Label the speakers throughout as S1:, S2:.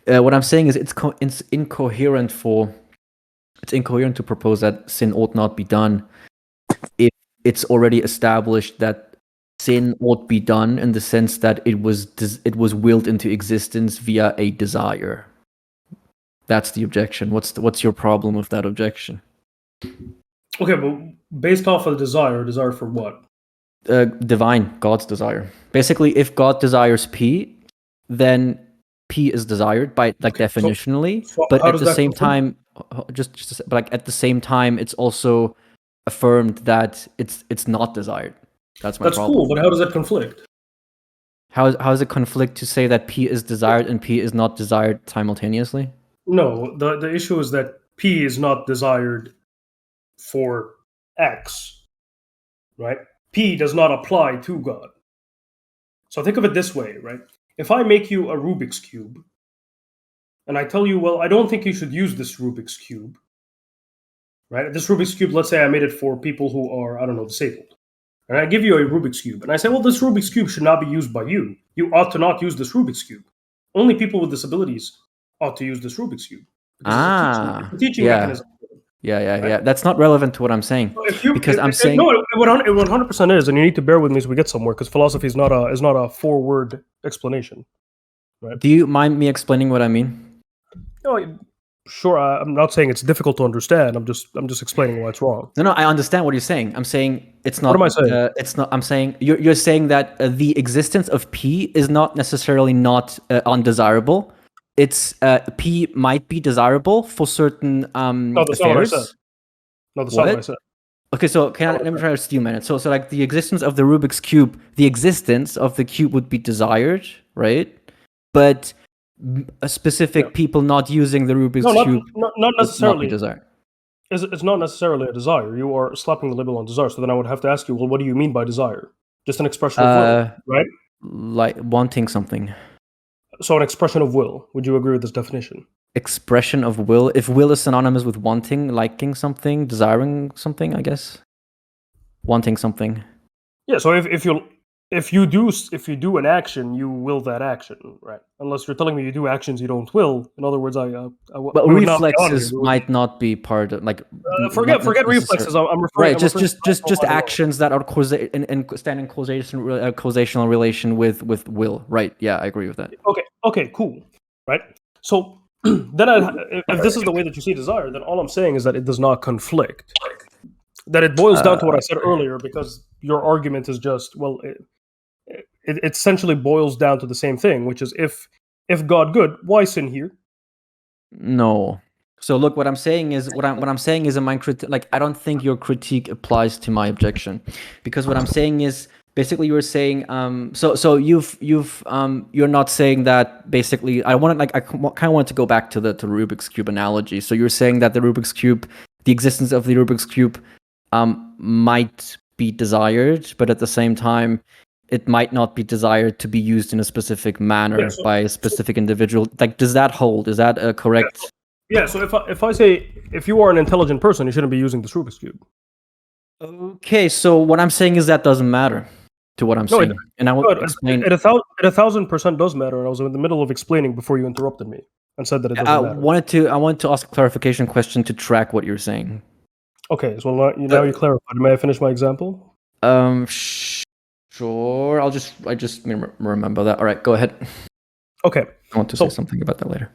S1: What I'm saying is it's incoherent to propose that sin ought not be done if it's already established that sin ought be done in the sense that it was willed into existence via a desire. That's the objection. What's your problem with that objection?
S2: Okay, but based off of desire for what?
S1: Divine, God's desire. Basically, if God desires P, then P is desired by definitionally.
S2: So
S1: but
S2: how
S1: at
S2: does
S1: the
S2: that
S1: same
S2: conflict?
S1: time, but at the same time, it's also affirmed that it's not desired. That's my problem.
S2: Cool, but how does that conflict?
S1: How does it conflict to say that P is desired and P is not desired simultaneously?
S2: No, the issue is that P is not desired for X, right? P does not apply to God. So think of it this way, right? If I make you a Rubik's Cube, and I tell you, well, I don't think you should use this Rubik's Cube, right? This Rubik's Cube, let's say I made it for people who are, I don't know, disabled. And I give you a Rubik's Cube, and I say, well, this Rubik's Cube should not be used by you. You ought to not use this Rubik's Cube. Only people with disabilities ought to use this Rubik's Cube. It's a teaching mechanism.
S1: Yeah.
S2: Right?
S1: That's not relevant to what I'm saying. I'm saying
S2: no, it 100% is, and you need to bear with me so we get somewhere, because philosophy is not a 4-word explanation. Right?
S1: Do you mind me explaining what I mean?
S2: No, sure. I'm not saying it's difficult to understand. I'm just explaining why it's wrong.
S1: No, I understand what you're saying. I'm saying it's not.
S2: What am I saying?
S1: It's not. I'm saying you're saying that the existence of P is not necessarily not undesirable. It's P might be desirable for certain
S2: No, that's
S1: affairs.
S2: not what I said. No, that's not what I said.
S1: Okay, so let me try to steal a minute. So like the existence of the Rubik's Cube, the existence of the cube would be desired, right? But a specific people not using the Rubik's Cube
S2: not necessarily.
S1: Not be desired.
S2: It's not necessarily a desire. You are slapping the label on desire. So then I would have to ask you, well, what do you mean by desire? Just an expression of will, right?
S1: Like wanting something.
S2: So an expression of will. Would you agree with this definition?
S1: Expression of will. If will is synonymous with wanting, liking something, desiring something, I guess. Wanting something.
S2: Yeah. So if you do an action, you will that action, right? Unless you're telling me you do actions you don't will. In other words,
S1: but reflexes might not be part of
S2: forget reflexes. I'm referring
S1: right. Just actions that are stand in causational relation with will. Right. Yeah, I agree with that.
S2: Okay. Cool. Right. So then, if this is the way that you see desire, then all I'm saying is that it does not conflict. That it boils down to what I said earlier, because your argument is just, well, it essentially boils down to the same thing, which is if God good, why sin here?
S1: No. So look, what I'm saying is in my critique. Like, I don't think your critique applies to my objection, because what I'm saying is basically you're saying so you're not saying that basically. I kind of want to go back to the Rubik's Cube analogy. So you're saying that the Rubik's Cube, the existence of the Rubik's Cube, might be desired, but at the same time, it might not be desired to be used in a specific manner by a specific individual. Like, does that hold? Is that correct?
S2: Yeah. So if I say, if you are an intelligent person, you shouldn't be using this Rubik's Cube.
S1: Okay. So what I'm saying is that doesn't matter to what I'm saying, and I will explain.
S2: It 1,000% does matter. I was in the middle of explaining before you interrupted me and said that it doesn't matter. I wanted to ask a clarification question to track what you're saying. Okay. So now you clarified. May I finish my example?
S1: Sure. I just remember that. All right, go ahead.
S2: Okay.
S1: I want to say something about that later.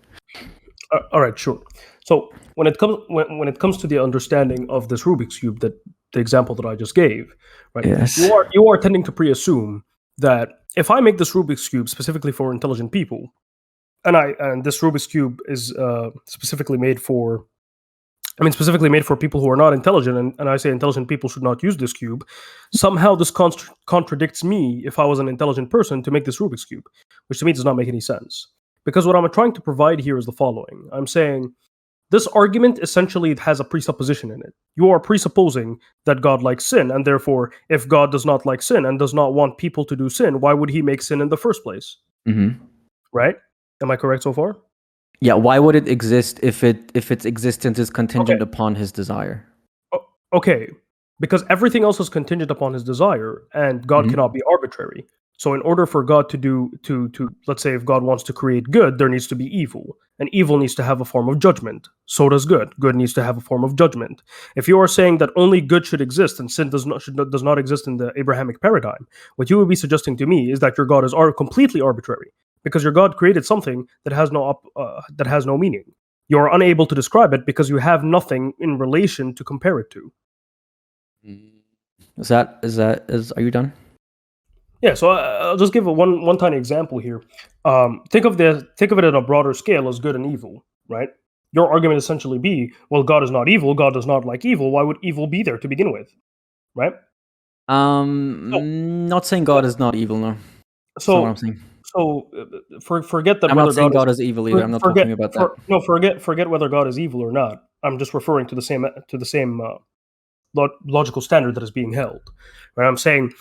S2: All right, sure. So when it comes to the understanding of this Rubik's Cube, that the example that I just gave, right?
S1: Yes.
S2: You are tending to pre-assume that if I make this Rubik's Cube specifically for intelligent people, and this Rubik's Cube is specifically made for people who are not intelligent, and I say intelligent people should not use this cube, somehow this contradicts me if I was an intelligent person to make this Rubik's Cube, which to me does not make any sense. Because what I'm trying to provide here is the following. I'm saying this argument essentially has a presupposition in it. You are presupposing that God likes sin, and therefore, if God does not like sin and does not want people to do sin, why would he make sin in the first place?
S1: Mm-hmm.
S2: Right? Am I correct so far?
S1: Yeah, why would it exist if its existence is contingent upon his desire?
S2: Okay, because everything else is contingent upon his desire, and God cannot be arbitrary. So in order for God to let's say if God wants to create good, there needs to be evil. And evil needs to have a form of judgment. So does good. Good needs to have a form of judgment. If you are saying that only good should exist and sin does not exist in the Abrahamic paradigm, what you would be suggesting to me is that your God is completely arbitrary, because your God created something that has no meaning. You are unable to describe it because you have nothing in relation to compare it to.
S1: Are you done?
S2: Yeah, so I'll just give one tiny example here. Think of it on a broader scale as good and evil, right? Your argument essentially be, well, God is not evil. God does not like evil. Why would evil be there to begin with, right?
S1: Not saying God is not evil. No, that's not what I'm saying.
S2: So forget that
S1: I'm
S2: whether
S1: not saying
S2: God
S1: is evil either. I'm not talking about that.
S2: Forget whether God is evil or not. I'm just referring to the same logical standard that is being held. Right? I'm saying,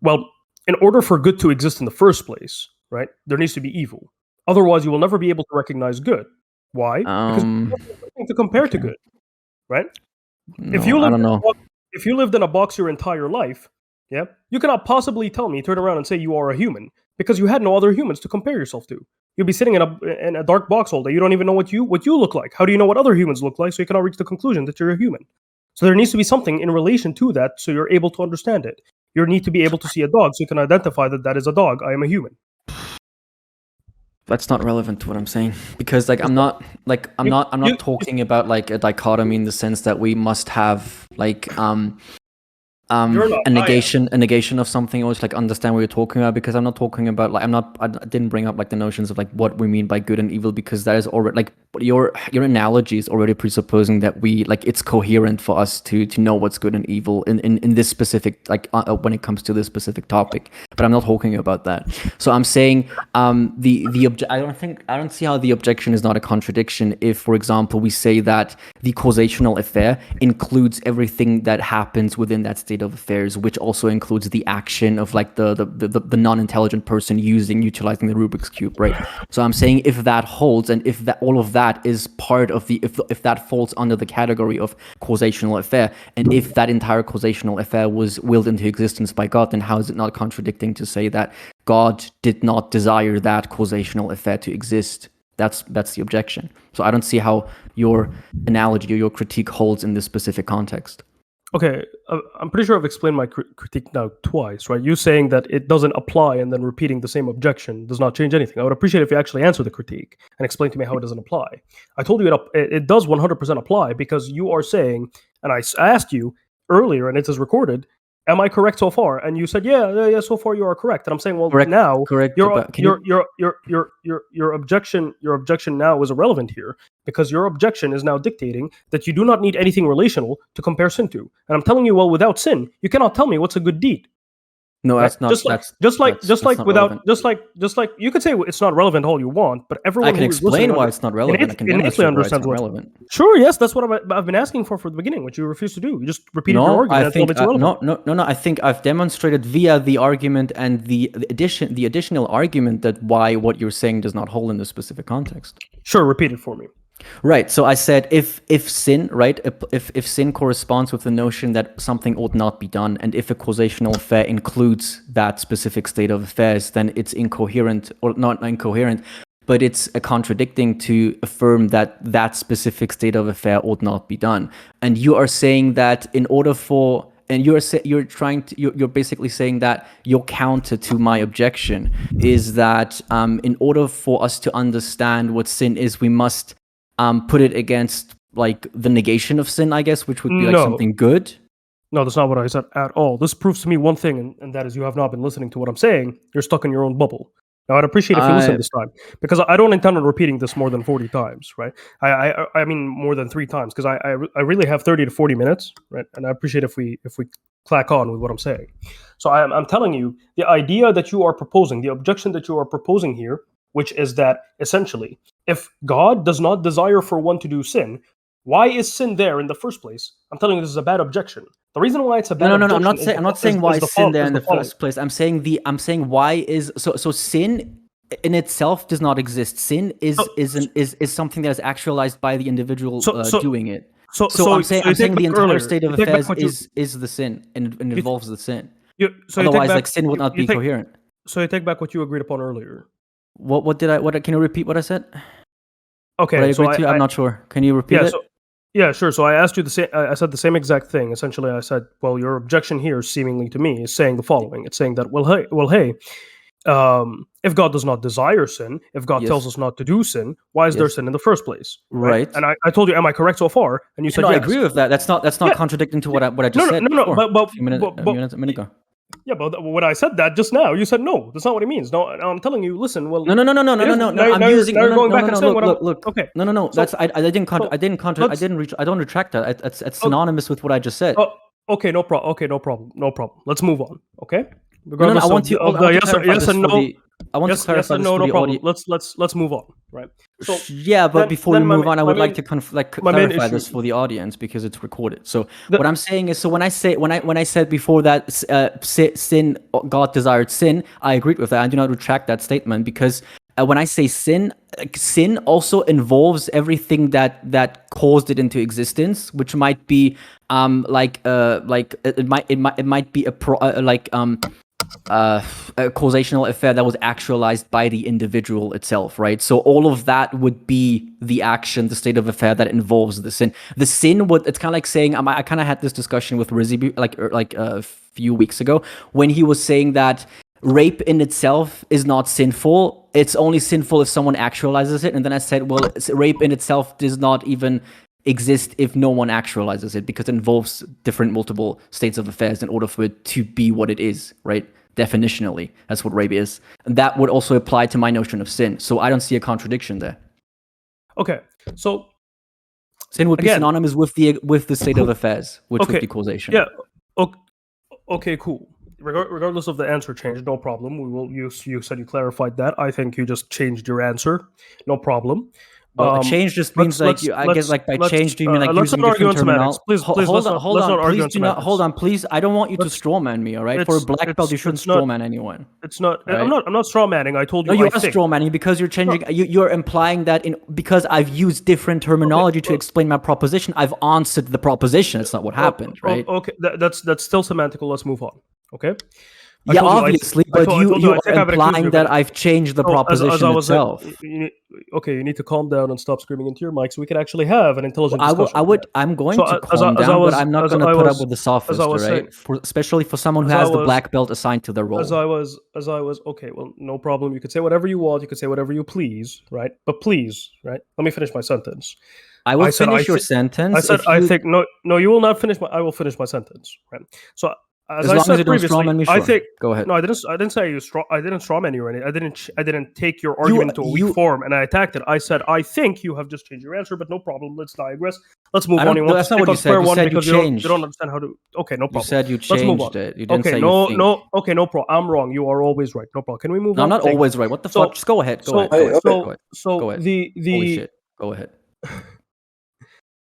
S2: well, in order for good to exist in the first place, right, there needs to be evil. Otherwise, you will never be able to recognize good. Why? Because there's nothing to compare to good, right?
S1: No, I don't know.
S2: If you lived in a box your entire life, yeah, you cannot possibly tell me, turn around and say you are a human, because you had no other humans to compare yourself to. You'll be sitting in a dark box all day. You don't even know what you look like. How do you know what other humans look like? So you cannot reach the conclusion that you're a human. So there needs to be something in relation to that, so you're able to understand it. You need to be able to see a dog, so you can identify that is a dog. I am a human.
S1: That's not relevant to what I'm saying, because I'm not talking about like a dichotomy in the sense that we must have like a negation of something, or just like understand what you're talking about, because I'm not talking about like I didn't bring up like the notions of like what we mean by good and evil, because that is already like your analogy is already presupposing that we like it's coherent for us to know what's good and evil in this specific like when it comes to this specific topic. But I'm not talking about that. So I'm saying I don't see how the objection is not a contradiction if, for example, we say that the causational affair includes everything that happens within that state of affairs, which also includes the action of like the non-intelligent person utilizing the Rubik's cube, right? So I'm saying if that holds, and if that all of that is part of the if that falls under the category of causational affair, and if that entire causational affair was willed into existence by God, then how is it not contradicting to say that God did not desire that causational affair to exist? That's the objection. So I don't see how your analogy or your critique holds in this specific context.
S2: Okay, I'm pretty sure I've explained my critique now twice, right? You saying that it doesn't apply and then repeating the same objection does not change anything. I would appreciate if you actually answer the critique and explain to me how it doesn't apply. I told you it does 100% apply, because you are saying, and I asked you earlier, and it is recorded, am I correct so far? And you said, yeah, so far you are correct. And I'm saying, well,
S1: correct,
S2: now
S1: correct.
S2: Your objection now is irrelevant here, because your objection is now dictating that you do not need anything relational to compare sin to. And I'm telling you, well, without sin, you cannot tell me what's a good deed.
S1: No,
S2: right?
S1: That's not.
S2: Just like you could say it's not relevant all you want, but everyone
S1: I can explain why it's not relevant. I can demonstrate why it's not relevant.
S2: Sure, yes, that's what I've been asking for the beginning, which you refuse to do. You just repeated your argument and told me it's irrelevant.
S1: No. I think I've demonstrated via the argument and the additional argument that why what you're saying does not hold in this specific context.
S2: Sure, repeat it for me.
S1: Right. So I said if sin, right, if sin corresponds with the notion that something ought not be done, and if a causational affair includes that specific state of affairs, then it's incoherent, or not incoherent, but it's a contradicting to affirm that that specific state of affair ought not be done. And you are saying that in order for and you're basically saying that your counter to my objection is that in order for us to understand what sin is, we must put it against like the negation of sin, I guess, which would be like something good.
S2: No, that's not what I said at all. This proves to me one thing, and that is you have not been listening to what I'm saying. You're stuck in your own bubble. Now, I'd appreciate if you listen this time, because I don't intend on repeating this more than 40 times, right? I mean more than 3 times, because I really have 30 to 40 minutes, right? And I appreciate if we clack on with what I'm saying. So I'm telling you, the idea that you are proposing, the objection that you are proposing here, which is that essentially, if God does not desire for one to do sin, why is sin there in the first place? I'm telling you, this is a bad objection. The reason why it's a bad objection.
S1: No, I'm not saying why is sin there in the first place. I'm saying why is so sin in itself does not exist. Sin is something that is actualized by the individual doing it. So I'm saying the entire state of affairs is the sin, and it involves the sin. Otherwise, like sin would not be coherent.
S2: So you take back what you agreed upon earlier.
S1: What did I? What can you repeat what I said?
S2: Okay,
S1: What I
S2: so
S1: agreed to? I'm not sure. Can you repeat it?
S2: Yeah, sure. So I asked you the same. I said the same exact thing. Essentially, I said, well, your objection here, seemingly to me, is saying the following. It's saying that, hey, if God does not desire sin, if God tells
S1: Yes.
S2: us not to do sin, why is there
S1: Yes.
S2: sin in the first place?
S1: Right.
S2: And I told you, am I correct so far? And you
S1: Yeah,
S2: said
S1: no, I
S2: yes.
S1: agree with that. That's not
S2: Yeah.
S1: contradicting to what I just
S2: No,
S1: said
S2: no, no,
S1: before.
S2: but
S1: A minute ago.
S2: yeah, but when I said that just now, you said no. That's not what it means. No, I'm telling you. Listen, well,
S1: No, no, no, no, no, no,
S2: it
S1: no,
S2: is
S1: no, no.
S2: now.
S1: I'm using
S2: Now
S1: no,
S2: you're
S1: no,
S2: going
S1: no,
S2: back
S1: no,
S2: and
S1: no.
S2: saying
S1: Look,
S2: what I'm.
S1: look, look.
S2: Okay.
S1: No, no, no.
S2: So
S1: That's I didn't
S2: so
S1: I
S2: let's.
S1: didn't reach. I don't retract that. It's
S2: Oh,
S1: synonymous with what I just said.
S2: oh, okay, no problem. Okay, no problem. No problem. Let's move on. Okay.
S1: No, no, no. I
S2: Regardless
S1: want to
S2: of
S1: I
S2: the
S1: want to clarify
S2: yes
S1: this
S2: and
S1: for
S2: no.
S1: the. I want to
S2: Yes
S1: clarify
S2: and
S1: this
S2: no.
S1: for
S2: No
S1: the
S2: problem.
S1: audio.
S2: Let's move on. Right. So
S1: Yeah, but before we
S2: then
S1: move on, I would like
S2: main
S1: to
S2: my main
S1: clarify
S2: issue.
S1: this for the audience because it's recorded. So
S2: The,
S1: what I'm saying is, so when I said before that sin, God desired sin, I agreed with that. I do not retract that statement because when I say sin, sin also involves everything that caused it into existence, which might be like it might be a causational affair that was actualized by the individual itself, right? So all of that would be the action, the state of affair that involves the sin. The sin would, it's kind of like saying, I kind of had this discussion with Rizzy like a few weeks ago when he was saying that rape in itself is not sinful. It's only sinful if someone actualizes it. And then I said, well, rape in itself does not even exist if no one actualizes it because it involves different multiple states of affairs in order for it to be what it is, right? Definitionally, that's what rape is. And that would also apply to my notion of sin. So I don't see a contradiction there.
S2: okay. So
S1: Sin would be
S2: again,
S1: synonymous with the state of affairs, which would be causation.
S2: Yeah. Okay. Cool. Regardless of the answer change, no problem. We will. You said you clarified that. I think you just changed your answer. No problem.
S1: Well, a change just means like I guess like by change do you mean like
S2: let's
S1: using
S2: not argue
S1: different
S2: on semantics.
S1: terminal?
S2: Please let's not argue
S1: Please
S2: on
S1: do not hold
S2: semantics.
S1: on, please. I don't want you to strawman me, all right? For a black belt, you shouldn't
S2: it's not
S1: strawman anyone.
S2: it's not.
S1: All right?
S2: I'm not strawmanning. I told you.
S1: No, you
S2: I
S1: are
S2: think.
S1: strawmanning because you're changing. You're implying that because I've used different terminology to explain my proposition, I've answered the proposition. That's not what happened, right?
S2: Okay. That's still semantical. Let's move on. Okay.
S1: Yeah, obviously, but
S2: I told you.
S1: you
S2: I
S1: are
S2: think I've accused you
S1: implying
S2: of
S1: that
S2: it.
S1: I've changed the
S2: So as
S1: proposition
S2: I was saying,
S1: itself.
S2: you need to calm down and stop screaming into your mic so we can actually have an intelligent discussion.
S1: I'm going
S2: So
S1: to calm down, but I'm not going to put up with the
S2: as I
S1: sophist,
S2: was
S1: right?
S2: saying,
S1: Especially for someone who
S2: as I
S1: has the
S2: was
S1: black belt assigned to their role.
S2: as I was okay. Well, no problem. You could say whatever you want. You could say whatever you please, right? But please, right? Let me finish my sentence.
S1: I will
S2: I said
S1: finish your sentence.
S2: I said
S1: if
S2: I
S1: you,
S2: think no. You will not finish my. I will finish my sentence, right? So as
S1: as
S2: I
S1: long as
S2: said
S1: you don't
S2: previously,
S1: strawman me,
S2: I
S1: sure.
S2: think
S1: Go ahead.
S2: no. I didn't say you straw. I didn't strawman you or anything. I didn't take your argument into a weak form and I attacked it. I said I think you have just changed your answer, but no problem. Let's digress. Let's move on. You want to
S1: That's not
S2: stick
S1: what
S2: on
S1: you said.
S2: square
S1: You
S2: one
S1: said you
S2: because you
S1: changed.
S2: don't understand how to. Okay, no problem.
S1: You said you
S2: Let's move on.
S1: changed it. You didn't
S2: Okay,
S1: say you think.
S2: okay, no problem. I'm wrong. You are always right. No problem. Can we move
S1: No,
S2: on?
S1: I'm not always right. What the fuck? Just go ahead. Go ahead. Go ahead. Go ahead.
S2: So
S1: Go ahead.
S2: the
S1: Holy shit. Go ahead.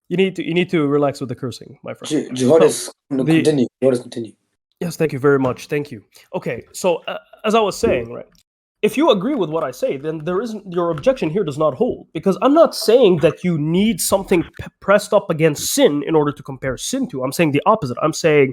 S2: you need to relax with the cursing, my friend.
S3: Jihadist, continue. Jihadist, continue.
S2: Yes, thank you very much. Thank you. Okay, so as I was saying, right, if you agree with what I say, then there isn't your objection here does not hold because I'm not saying that you need something pressed up against sin in order to compare sin to. I'm saying the opposite. I'm saying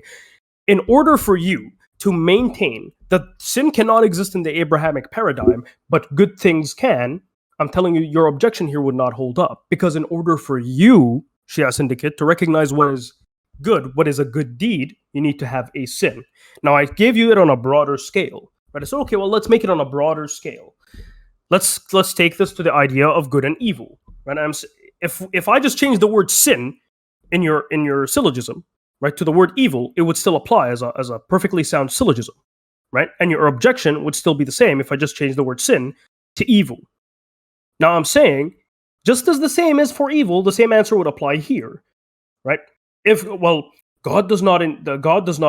S2: in order for you to maintain that sin cannot exist in the Abrahamic paradigm, but good things can, I'm telling you, your objection here would not hold up because in order for you, Shia Syndicate, to recognize what is good, what is a good deed, you need to have a sin. Now, I gave you it on a broader scale. Right? I said, okay, well, let's make it on a broader scale. Let's take this to the idea of good and evil. Right? If I just change the word sin in your syllogism, right, to the word evil, it would still apply as a perfectly sound syllogism, right? And your objection would still be the same if I just change the word sin to evil. Now I'm saying, just as the same as for evil, the same answer would apply here, right? God does not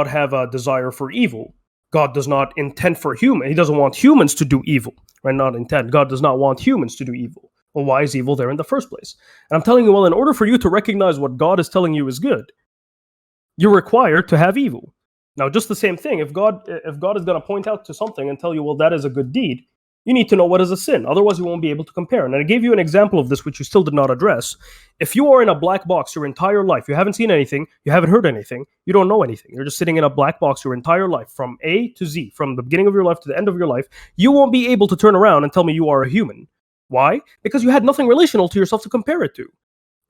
S2: have a desire for evil. God does not intend for human. He doesn't want humans to do evil, right? Not intend. God does not want humans to do evil. Well, why is evil there in the first place? And I'm telling you, well, in order for you to recognize what God is telling you is good, you're required to have evil. Now, just the same thing. If God is going to point out to something and tell you, well, that is a good deed, You need to know what is a sin. Otherwise, you won't be able to compare. And I gave you an example of this, which you still did not address. If you are in a black box your entire life, you haven't seen anything, you haven't heard anything, you don't know anything. You're just sitting in a black box your entire life, from A to Z, from the beginning of your life to the end of your life. You won't be able to turn around and tell me you are a human. Why? Because you had nothing relational to yourself to compare it to,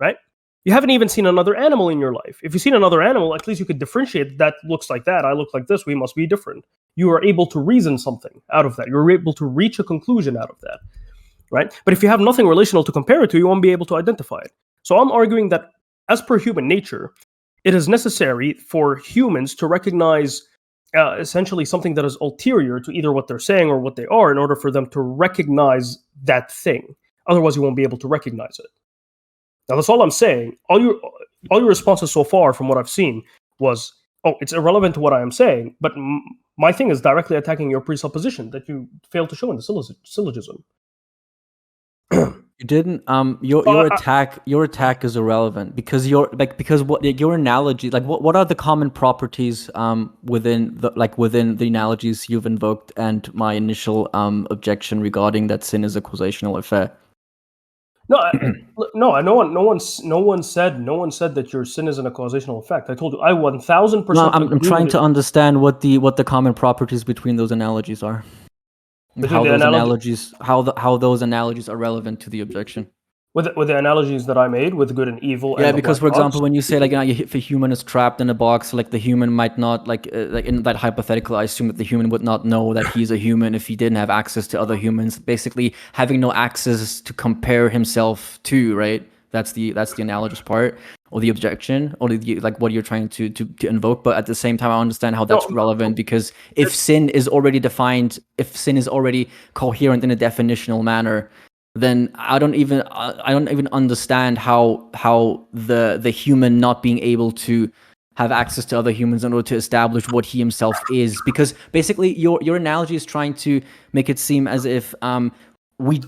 S2: right? You haven't even seen another animal in your life. If you've seen another animal, at least you could differentiate. That looks like that. I look like this. We must be different. You are able to reason something out of that. You're able to reach a conclusion out of that, right? But if you have nothing relational to compare it to, you won't be able to identify it. So I'm arguing that as per human nature, it is necessary for humans to recognize essentially something that is ulterior to either what they're saying or what they are in order for them to recognize that thing. Otherwise, you won't be able to recognize it. Now, that's all I'm saying. All your responses so far from what I've seen was, oh, it's irrelevant to what I am saying, but my thing is directly attacking your presupposition that you failed to show in the syllogism.
S1: You didn't. Your attack is irrelevant because your analogy, like what are the common properties within the analogies you've invoked and my initial objection regarding that sin is a causational affair?
S2: No, no one said that your sin isn't a causational effect. I told you, I 1000%.
S1: No, I'm trying to understand what the common properties between those analogies are. How those analogies are relevant to the objection.
S2: With the analogies that I made with good and evil.
S1: Yeah, because for example, when you say if a human is trapped in a box, like the human might not like in that hypothetical, I assume that the human would not know that he's a human if he didn't have access to other humans. Basically, having no access to compare himself to, right? That's the analogous part, or the objection, or like what you're trying to invoke. But at the same time, I understand how that's relevant because if sin is already defined, if sin is already coherent in a definitional manner, then I don't even understand how the human not being able to have access to other humans in order to establish what he himself is, because basically your analogy is trying to make it seem as if we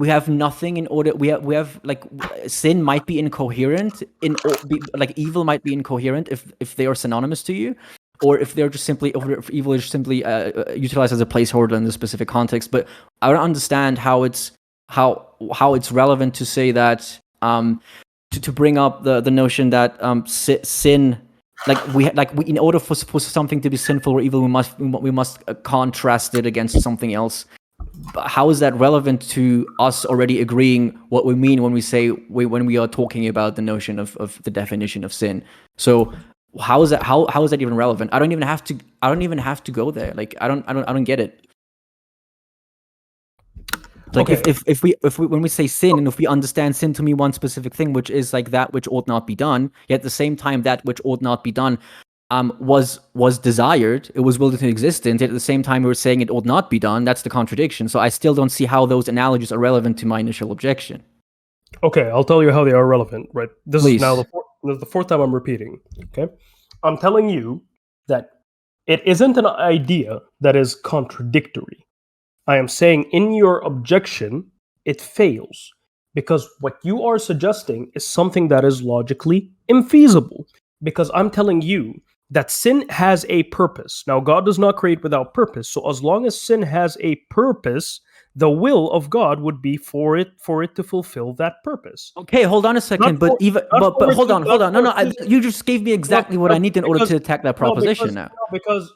S1: have nothing in order. We have like sin might be incoherent like evil might be incoherent if they are synonymous to you, or if they're just simply, if evil is simply utilized as a placeholder in this specific context. But I don't understand how it's relevant to say that to bring up the notion that sin, we in order for something to be sinful or evil, we must contrast it against something else. How is that relevant to us already agreeing what we mean when we are talking about the notion of the definition of sin? So how is that even relevant? I don't even have to go there. Like I don't get it. Like okay. if we when we say sin, and if we understand sin to mean one specific thing, which is like that which ought not be done, yet at the same time that which ought not be done was desired, it was willed into existence, yet at the same time we were saying it ought not be done, that's the contradiction. So I still don't see how those analogies are relevant to my initial objection.
S2: Okay, I'll tell you how they are relevant, right? This is now the fourth time I'm repeating, okay? I'm telling you that it isn't an idea that is contradictory. I am saying in your objection, it fails because what you are suggesting is something that is logically infeasible, because I'm telling you that sin has a purpose. Now, God does not create without purpose. So as long as sin has a purpose, the will of God would be for it to fulfill that purpose.
S1: Okay, hold on a second. But hold on. No, you just gave me exactly what I need in order to attack that proposition now.
S2: Because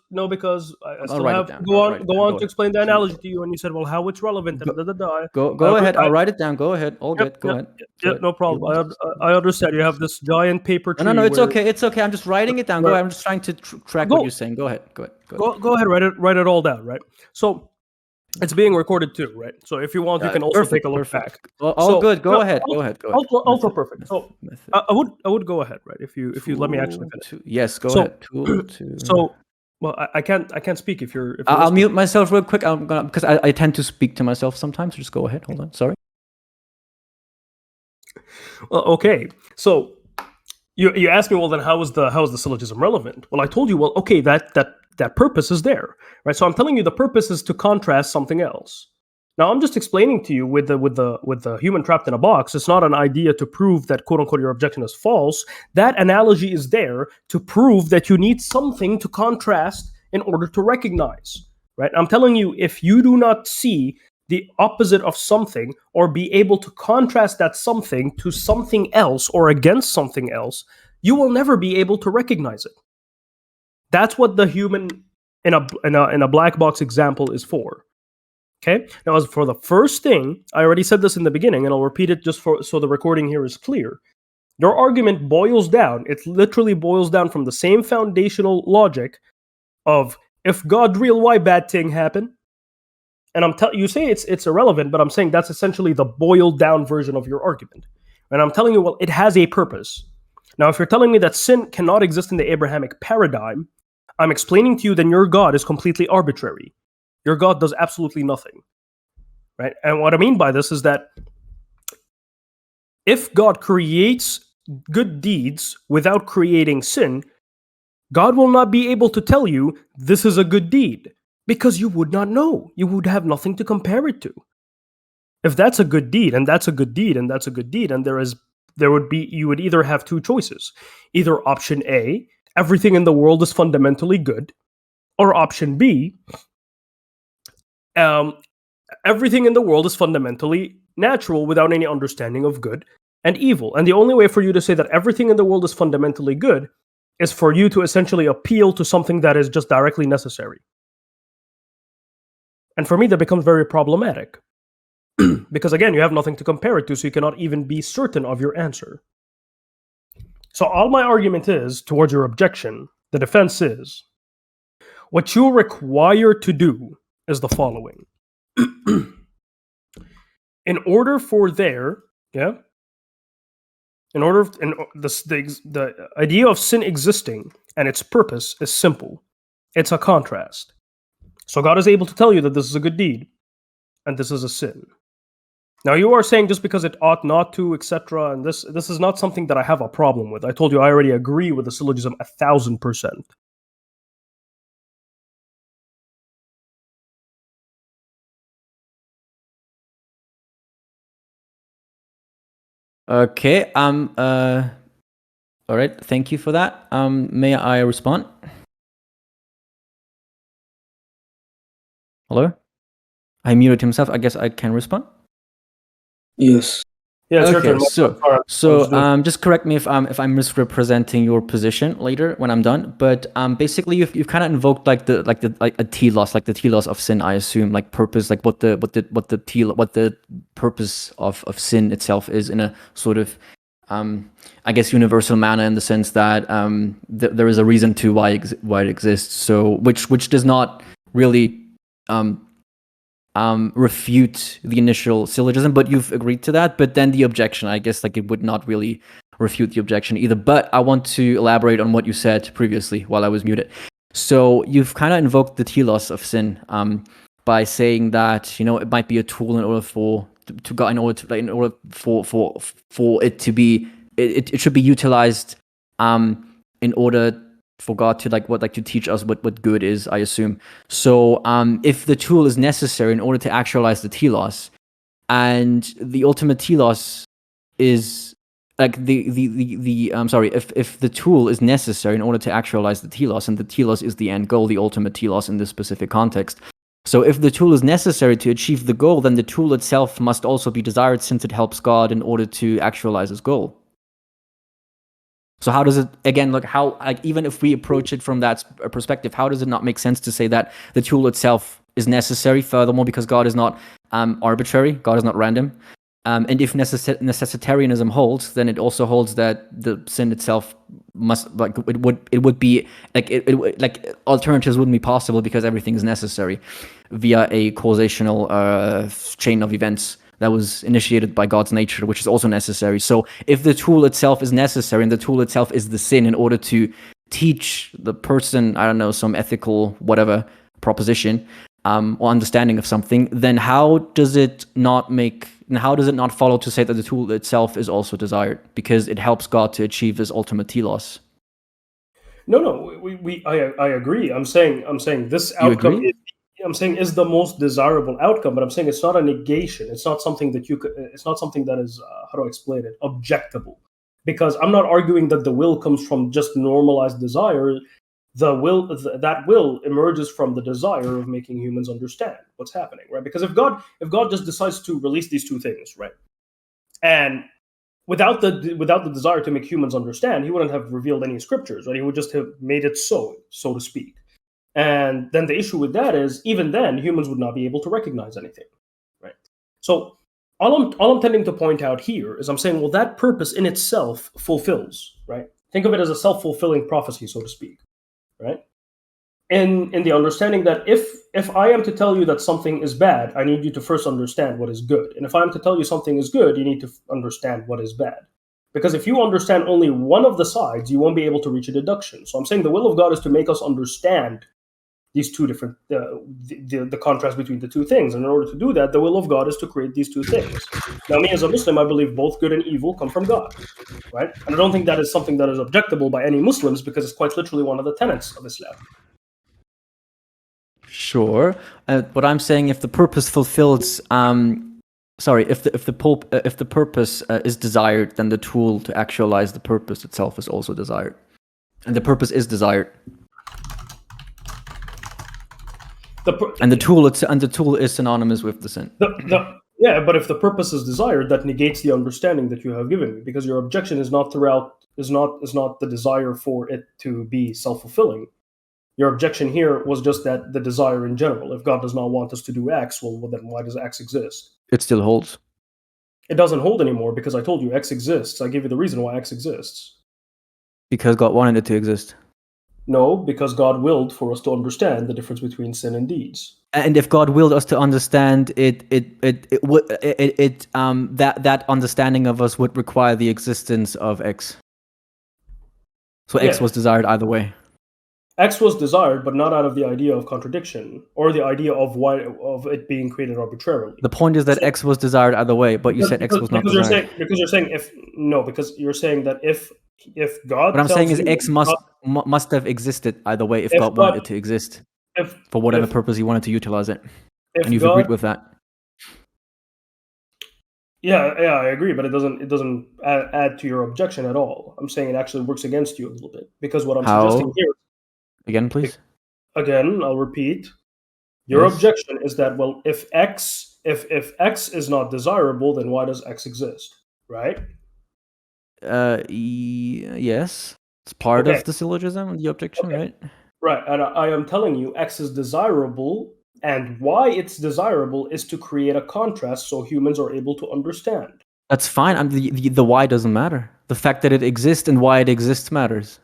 S2: I still have to go on to explain the analogy to you, and you said, well, how it's relevant.
S1: Go ahead. I'll write it down. Go ahead. All good. Go ahead.
S2: Yeah, no problem. I understand. You have this giant paper tree.
S1: No, it's okay. It's okay. I'm just writing it down. Go ahead. I'm just trying to track what you're saying. Go ahead. Go
S2: ahead. Write it all down. Right. So. It's being recorded too, right? So if you want, you can also take a look back.
S1: Good. Go ahead.
S2: Also perfect. So I would go ahead, right? If you let me actually finish.
S1: Yes, go ahead.
S2: So well, I can't speak if you're.
S1: I'll mute myself real quick. I'm gonna, because I tend to speak to myself sometimes. So just go ahead. Hold on. Sorry.
S2: Well, okay. So you asked me, well, then how is the syllogism relevant? Well, I told you, well, okay, that purpose is there, right? So I'm telling you the purpose is to contrast something else. Now I'm just explaining to you with the human trapped in a box. It's not an idea to prove that quote unquote your objection is false. That analogy is there to prove that you need something to contrast in order to recognize, right? I'm telling you, if you do not see the opposite of something, or be able to contrast that something to something else or against something else, you will never be able to recognize it. That's what the human in a black box example is for. Okay. Now, as for the first thing, I already said this in the beginning, and I'll repeat it just so the recording here is clear. Your argument boils down. It literally boils down from the same foundational logic of, if God real, why bad thing happen? And you say it's irrelevant, but I'm saying that's essentially the boiled down version of your argument. And I'm telling you, well, it has a purpose. Now, if you're telling me that sin cannot exist in the Abrahamic paradigm, I'm explaining to you then your God is completely arbitrary. Your God does absolutely nothing. Right? And what I mean by this is that if God creates good deeds without creating sin, God will not be able to tell you this is a good deed, because you would not know. You would have nothing to compare it to. If that's a good deed, and that's a good deed, and that's a good deed, and you would either have two choices. Either option A, everything in the world is fundamentally good, or option B, everything in the world is fundamentally natural without any understanding of good and evil. And the only way for you to say that everything in the world is fundamentally good is for you to essentially appeal to something that is just directly necessary. And for me, that becomes very problematic. Because again, you have nothing to compare it to, so you cannot even be certain of your answer. So all my argument is, towards your objection, the defense is, what you're required to do is the following. In order for the idea of sin existing and its purpose is simple. It's a contrast. So God is able to tell you that this is a good deed and this is a sin. Now you are saying just because it ought not to, etc., and this is not something that I have a problem with. I told you I already agree with the syllogism 1,000%.
S1: Okay. All right. Thank you for that. May I respond? Hello? I muted himself. I guess I can respond.
S3: Yes.
S2: Yeah, it's your
S1: Okay,
S2: turn.
S1: so just correct me if I'm misrepresenting your position later when I'm done. But basically you've kind of invoked like a telos, like the telos of sin, I assume, like purpose, like what the purpose of sin itself is in a sort of I guess universal manner, in the sense that there is a reason to why it exists. So which does not really refute the initial syllogism, but you've agreed to that. But then the objection, I guess, like it would not really refute the objection either. But I want to elaborate on what you said previously while I was muted. So you've kind of invoked the telos of sin by saying that, it might be a tool in order for it to be, it should be utilized in order for God to to teach us what good is, I assume. So if the tool is necessary in order to actualize the telos, and the ultimate telos is like if the tool is necessary in order to actualize the telos, and the telos is the end goal, the ultimate telos in this specific context. So if the tool is necessary to achieve the goal, then the tool itself must also be desired, since it helps God in order to actualize his goal. So how does it, again, even if we approach it from that perspective, how does it not make sense to say that the tool itself is necessary, furthermore, because God is not arbitrary, God is not random, and if necessitarianism holds, then it also holds that the sin itself must, alternatives wouldn't be possible, because everything is necessary via a causational chain of events that was initiated by God's nature, which is also necessary. So if the tool itself is necessary, and the tool itself is the sin in order to teach the person, I don't know, some ethical whatever proposition or understanding of something, then how does it not follow to say that the tool itself is also desired, because it helps God to achieve his ultimate telos?
S2: No, I agree. I'm saying this outcome is the most desirable outcome, but I'm saying it's not a negation. It's not something that it's not something that is how do I explain it? Objectable. Because I'm not arguing that the will comes from just normalized desire. that will emerges from the desire of making humans understand what's happening, right? Because if God just decides to release these two things, right, and without the desire to make humans understand, he wouldn't have revealed any scriptures, right? He would just have made it so to speak. And then the issue with that is, even then, humans would not be able to recognize anything, right? So all I'm tending to point out here is I'm saying, well, that purpose in itself fulfills, right? Think of it as a self-fulfilling prophecy, so to speak, right? In the understanding that if I am to tell you that something is bad, I need you to first understand what is good. And if I am to tell you something is good, you need to understand what is bad. Because if you understand only one of the sides, you won't be able to reach a deduction. So I'm saying the will of God is to make us understand these two different, the contrast between the two things. And in order to do that, the will of God is to create these two things. Now, me as a Muslim, I believe both good and evil come from God, right? And I don't think that is something that is objectable by any Muslims, because it's quite literally one of the tenets of Islam.
S1: Sure. What I'm saying, if the purpose fulfills, if the purpose is desired, then the tool to actualize the purpose itself is also desired, and the purpose is desired. And the tool is synonymous with the sin.
S2: Yeah, but if the purpose is desired, that negates the understanding that you have given me, because your objection is not the desire for it to be self-fulfilling. Your objection here was just that the desire in general. If God does not want us to do X, well, then why does X exist?
S1: It still holds.
S2: It doesn't hold anymore, because I told you X exists. I gave you the reason why X exists.
S1: Because God wanted it to exist.
S2: No, because God willed for us to understand the difference between sin and deeds.
S1: And if God willed us to understand that understanding of us would require the existence of X. So X was desired either way.
S2: X was desired, but not out of the idea of contradiction or the idea of it being created arbitrarily.
S1: The point is that X was desired either way, but you said X was not desired.
S2: Because you're saying that if God.
S1: What I'm saying is X must have existed either way if God wanted it to exist, for whatever purpose He wanted to utilize it, and you've agreed with that.
S2: Yeah, I agree, but it doesn't add to your objection at all. I'm saying it actually works against you a little bit, because what I'm suggesting here.
S1: Again, please.
S2: Again, I'll repeat. Your objection is that, well, if X is not desirable, then why does X exist, right?
S1: Yes, it's part of the syllogism, the objection, right?
S2: Right, and I am telling you, X is desirable, and why it's desirable is to create a contrast so humans are able to understand.
S1: That's fine. The why doesn't matter. The fact that it exists and why it exists matters.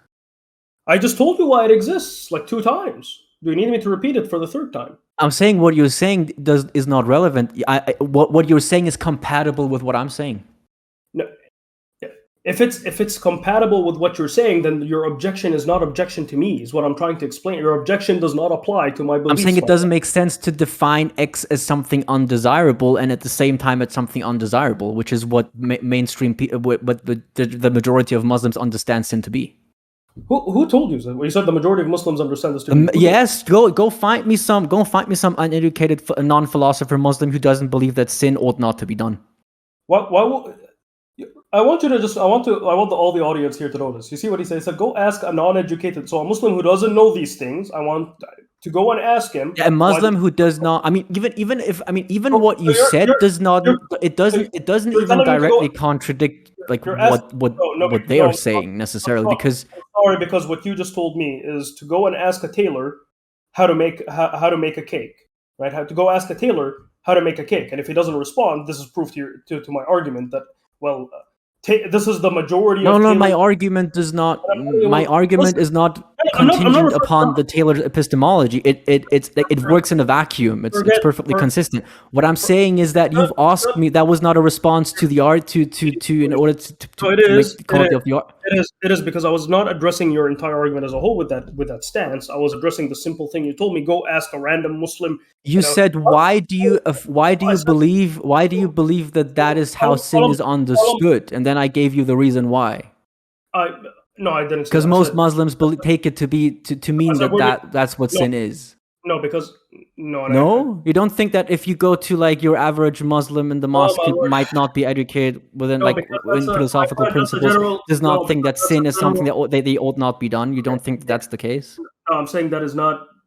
S2: I just told you why it exists like 2 times. Do you need me to repeat it for the 3rd time?
S1: I'm saying what you're saying is not relevant. What you're saying is compatible with what I'm saying.
S2: No, if it's compatible with what you're saying, then your objection is not objection to me. Is what I'm trying to explain. Your objection does not apply to my beliefs.
S1: I'm saying it doesn't make sense to define X as something undesirable and at the same time it's something undesirable, which is what mainstream what the majority of Muslims understand sin to be.
S2: Who told you that? Well, you said the majority of Muslims understand this to be.
S1: Yes, go find me some uneducated non-philosopher Muslim who doesn't believe that sin ought not to be done.
S2: I want all the audience here to know this. You see what he said? He said, go ask a non-educated, so a Muslim who doesn't know these things. I want to go and ask him.
S1: Yeah, a Muslim who does not. I mean, even what you said does not. It doesn't even directly contradict what they are saying necessarily, because.
S2: Sorry, because what you just told me is to go and ask a tailor how to make a cake, right? How to go ask a tailor how to make a cake, and if he doesn't respond, this is proof to my argument that, well, this is the majority.
S1: No, my argument does not. My argument is not contingent upon the tailor's epistemology. It works in a vacuum. It's perfectly consistent. What I'm saying is that you've asked me. That was not a response to the art to in order to make the quality of the art.
S2: It is because I was not addressing your entire argument as a whole with that stance. I was addressing the simple thing you told me. Go ask a random Muslim.
S1: You said, why do you believe that is how sin is understood? And then I gave you the reason why.
S2: No, I didn't.
S1: Because most Muslims take it to mean that's what sin is.
S2: No, because
S1: you don't think that if you go to like your average Muslim in the mosque who might not be educated within in philosophical principles, does not think that sin is something that they ought not be done. You don't think that's the case?
S2: I'm saying that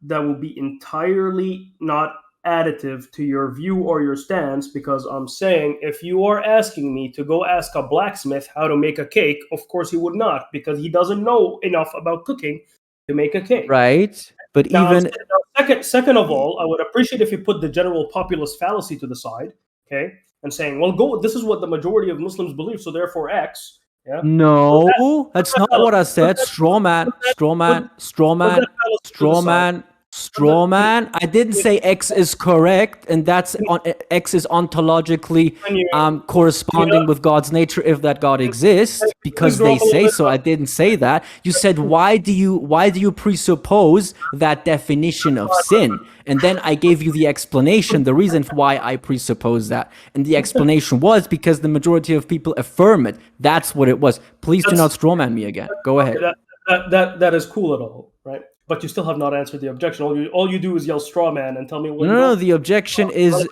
S2: will be entirely not additive to your view or your stance, because I'm saying if you are asking me to go ask a blacksmith how to make a cake, of course he would not, because he doesn't know enough about cooking to make a cake.
S1: Right. But
S2: Now,
S1: even
S2: second of all, I would appreciate if you put the general populist fallacy to the side, okay, and saying, well, go. This is what the majority of Muslims believe, so therefore X. Yeah.
S1: no, that's not what I said. Straw man, straw
S2: Put
S1: man, straw
S2: that
S1: man,
S2: fallacy to the
S1: straw
S2: side.
S1: man, straw man. I didn't say X is correct, and X is ontologically corresponding with God's nature if that God exists, because they say so. I didn't say that. You said why do you presuppose that definition of sin? And then I gave you the explanation, the reason why I presuppose that. And the explanation was because the majority of people affirm it. That's what it was. Please do not strawman me again. Go ahead.
S2: That is cool at all, right? But you still have not answered the objection. All you do is yell straw man and tell me what.
S1: No, the objection is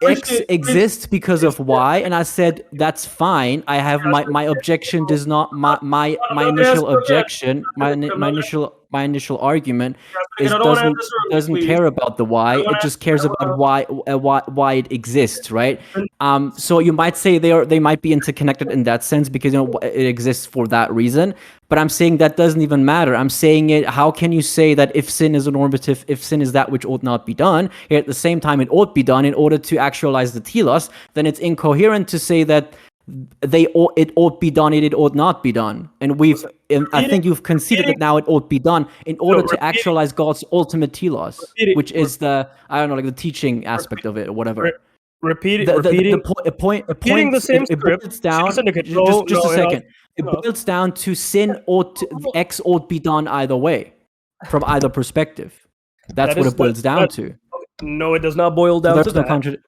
S1: X exists because of Y, and I said that's fine. I have my objection does not my initial objection, my initial argument is doesn't care about the Y. It just cares about why it exists, right? So you might say they might be interconnected in that sense because it exists for that reason. But I'm saying that doesn't even matter. I'm saying it. How can you say that if sin is a normative, if sin is that which ought not be done, yet at the same time it ought be done in order to actualize the telos, then it's incoherent to say that it ought be done, it ought not be done. And I think you've conceded that now it ought be done in order to actualize God's ultimate telos, which is the the teaching aspect of it or whatever.
S2: Repeating
S1: the
S2: same script.
S1: It boils down. Just a second. It boils down to sin X ought be done either way, from either perspective. That's what it boils down to.
S2: No, it does not boil down to that.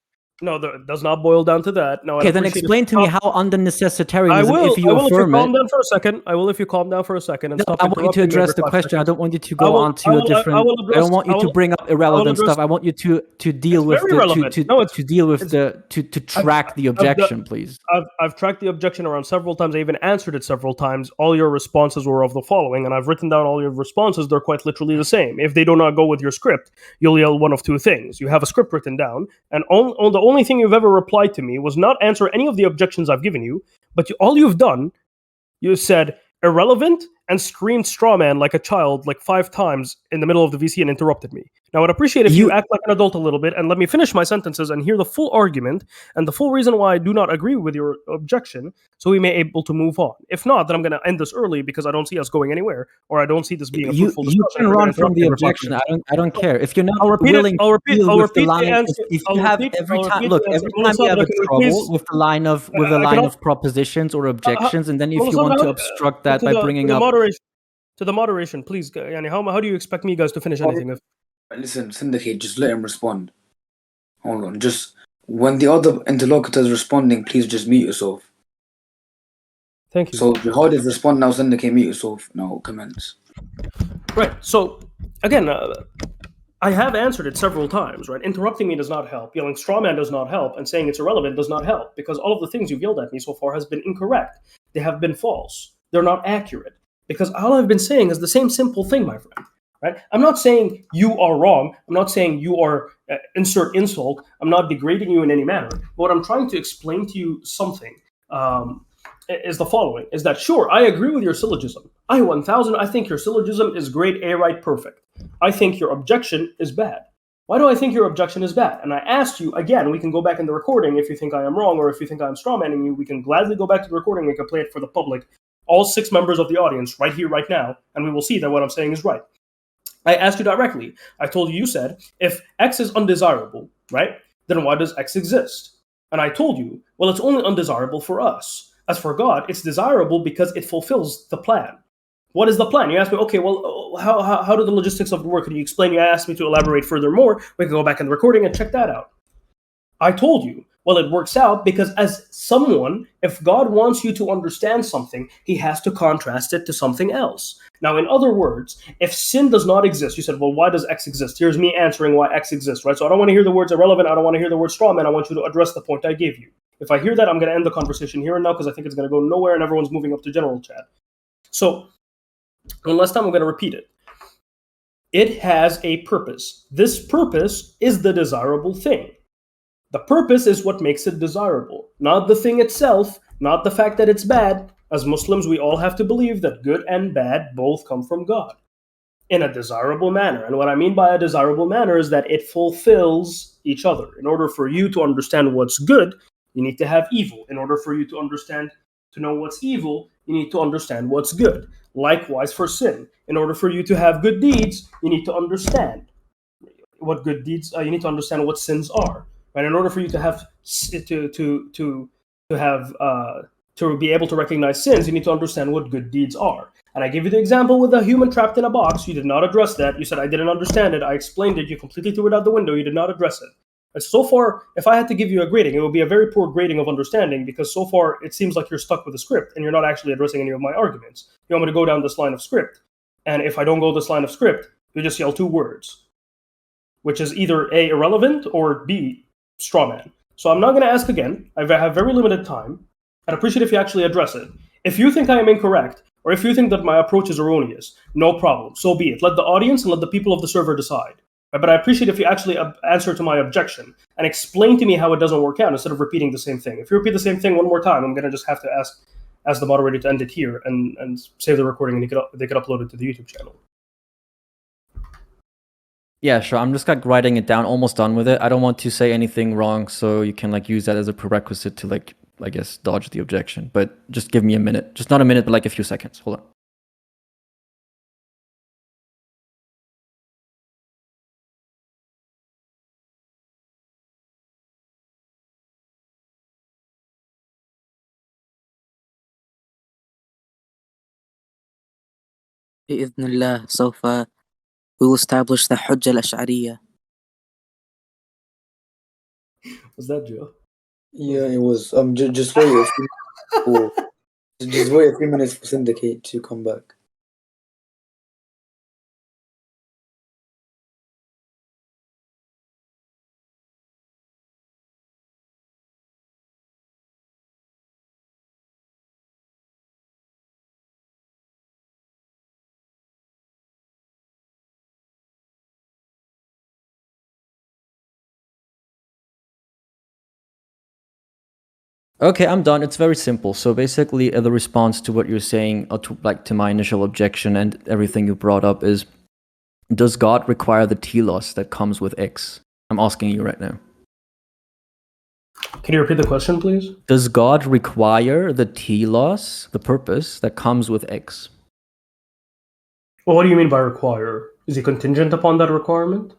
S2: No, it does not boil down to that. No.
S1: Okay, then explain to me how under necessitarianism,
S2: I will,
S1: if you affirm
S2: calm down for a second. I will if you calm down for a second and stop.
S1: I want you to address the question. I don't want you to go on to a different. I don't want you to bring up irrelevant stuff. I want you to deal with to track the objection, please.
S2: I've tracked the objection around several times. I even answered it several times. All your responses were of the following, and I've written down all your responses. They're quite literally the same. If they do not go with your script, you'll yell one of two things. You have a script written down, and the only thing you've ever replied to me was not answer any of the objections I've given you, but all you've done, you said irrelevant and screamed straw man like a child like 5 times in the middle of the VC and interrupted me. Now, I'd appreciate if you act like an adult a little bit and let me finish my sentences and hear the full argument and the full reason why I do not agree with your objection, so we may be able to move on. If not, then I'm going to end this early because I don't see us going anywhere, or I don't see this being a fruitful discussion.
S1: You can run from the objection. I don't care. If you're not willing to deal with the line, if you have every time you have a trouble with the line of propositions or objections, and then if you want to obstruct that by bringing up
S2: to the moderation, please. How do you expect me guys to finish anything?
S3: Listen, Syndicate, just let him respond. Hold on. Just when the other interlocutor is responding, please just mute yourself.
S2: Thank you.
S3: So Jihadist respond now, Syndicate, mute yourself. Now commence.
S2: Right. So again, I have answered it several times. Right. Interrupting me does not help. Yelling straw man does not help, and saying it's irrelevant does not help, because all of the things you've yelled at me so far has been incorrect. They have been false. They're not accurate. Because all I've been saying is the same simple thing, my friend. Right? I'm not saying you are wrong. I'm not saying you are insert insult. I'm not degrading you in any manner. But what I'm trying to explain to you something is the following: is that sure, I agree with your syllogism. I think your syllogism is grade A right perfect. I think your objection is bad. Why do I think your objection is bad? And I asked you again. We can go back in the recording if you think I am wrong, or if you think I'm strawmanning you. We can gladly go back to the recording. We can play it for the public, all 6 members of the audience, right here, right now, and we will see that what I'm saying is right. I asked you directly. I told you, you said, if X is undesirable, right, then why does X exist? And I told you, well, it's only undesirable for us. As for God, it's desirable because it fulfills the plan. What is the plan? You asked me, okay, well, how do the logistics of it work? Can you explain? You asked me to elaborate furthermore. We can go back in the recording and check that out. I told you, well, it works out because as someone, if God wants you to understand something, he has to contrast it to something else. Now, in other words, if sin does not exist, you said, well, why does X exist? Here's me answering why X exists, right? So I don't want to hear the words irrelevant. I don't want to hear the word straw man. I want you to address the point I gave you. If I hear that, I'm going to end the conversation here and now because I think it's going to go nowhere and everyone's moving up to general chat. So one last time, I'm going to repeat it. It has a purpose. This purpose is the desirable thing. The purpose is what makes it desirable, not the thing itself, not the fact that it's bad. As Muslims, we all have to believe that good and bad both come from God in a desirable manner. And what I mean by a desirable manner is that it fulfills each other. In order for you to understand what's good, you need to have evil. In order for you to know what's evil, you need to understand what's good. Likewise for sin. In order for you to have good deeds, you need to understand what good deeds. You need to understand what sins are. Right? In order for you to have to be able to recognize sins, you need to understand what good deeds are. And I gave you the example with a human trapped in a box. You did not address that. You said I didn't understand it. I explained it. You completely threw it out the window. You did not address it. And so far, if I had to give you a grading, it would be a very poor grading of understanding, because so far it seems like you're stuck with a script and you're not actually addressing any of my arguments. You want me to go down this line of script, and if I don't go this line of script, you just yell two words, which is either A, irrelevant, or B, straw man. So I'm not going to ask again. I have very limited time. I'd appreciate if you actually address it. If you think I am incorrect, or if you think that my approach is erroneous, no problem. So be it. Let the audience and let the people of the server decide. But I appreciate if you actually answer to my objection and explain to me how it doesn't work out instead of repeating the same thing. If you repeat the same thing one more time, I'm going to just have to ask the moderator to end it here and save the recording, and they could upload it to the YouTube channel.
S1: Yeah, sure. I'm just like writing it down, almost done with it. I don't want to say anything wrong, so you can like use that as a prerequisite to like, I guess, dodge the objection. But just give me a minute. Just not a minute, but like a few seconds. Hold on.
S4: بإذن الله سوف we will establish the حجة الأشعرية.
S2: Was that Joe?
S3: Yeah, it was. Just wait a few just wait a few minutes for Syndicate to come back.
S1: Okay, I'm done. It's very simple. So basically, the response to what you're saying, or to my initial objection and everything you brought up is, does God require the telos that comes with X? I'm asking you right now.
S2: Can you repeat the question, please?
S1: Does God require the telos, the purpose that comes with X?
S2: Well, what do you mean by require? Is he contingent upon that requirement?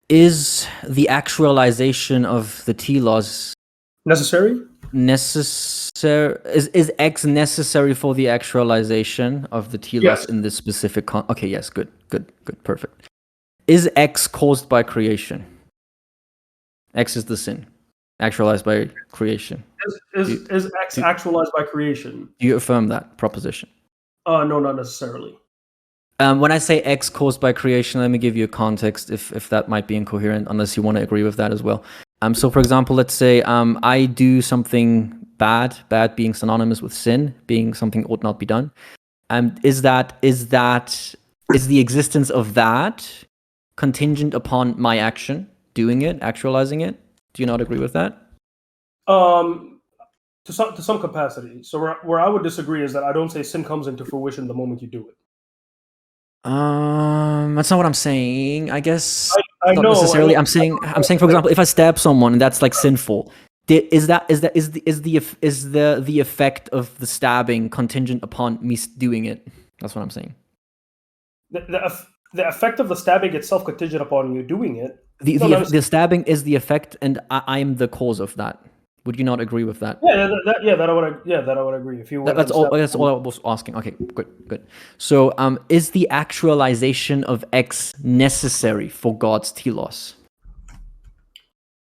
S1: Is the actualization of the telos
S2: Necessary?
S1: Is X necessary for the actualization of the telos
S2: Yes.
S1: in this specific okay, yes, good, perfect. Is X caused by creation? X is the sin, actualized by creation.
S2: Is X actualized by creation?
S1: Do you affirm that proposition?
S2: No, not necessarily.
S1: When I say X caused by creation, let me give you a context if that might be incoherent, unless you want to agree with that as well. So for example, let's say I do something bad being synonymous with sin, being something ought not be done. Is the existence of that contingent upon my action, doing it, actualizing it? Do you not agree with that?
S2: To some capacity. So where I would disagree is that I don't say sin comes into fruition the moment you do it.
S1: That's not what I'm saying. I guess
S2: I
S1: not
S2: know.
S1: necessarily. I'm saying, for example, if I stab someone and that's like sinful, is the effect of the stabbing contingent upon me doing it? That's what I'm saying.
S2: The effect of the stabbing itself contingent upon you doing it.
S1: The stabbing is the effect, and I am the cause of that. Would you not agree with that?
S2: That I would agree. If you
S1: that's all I was asking. Okay, good. So, is the actualization of X necessary for God's telos?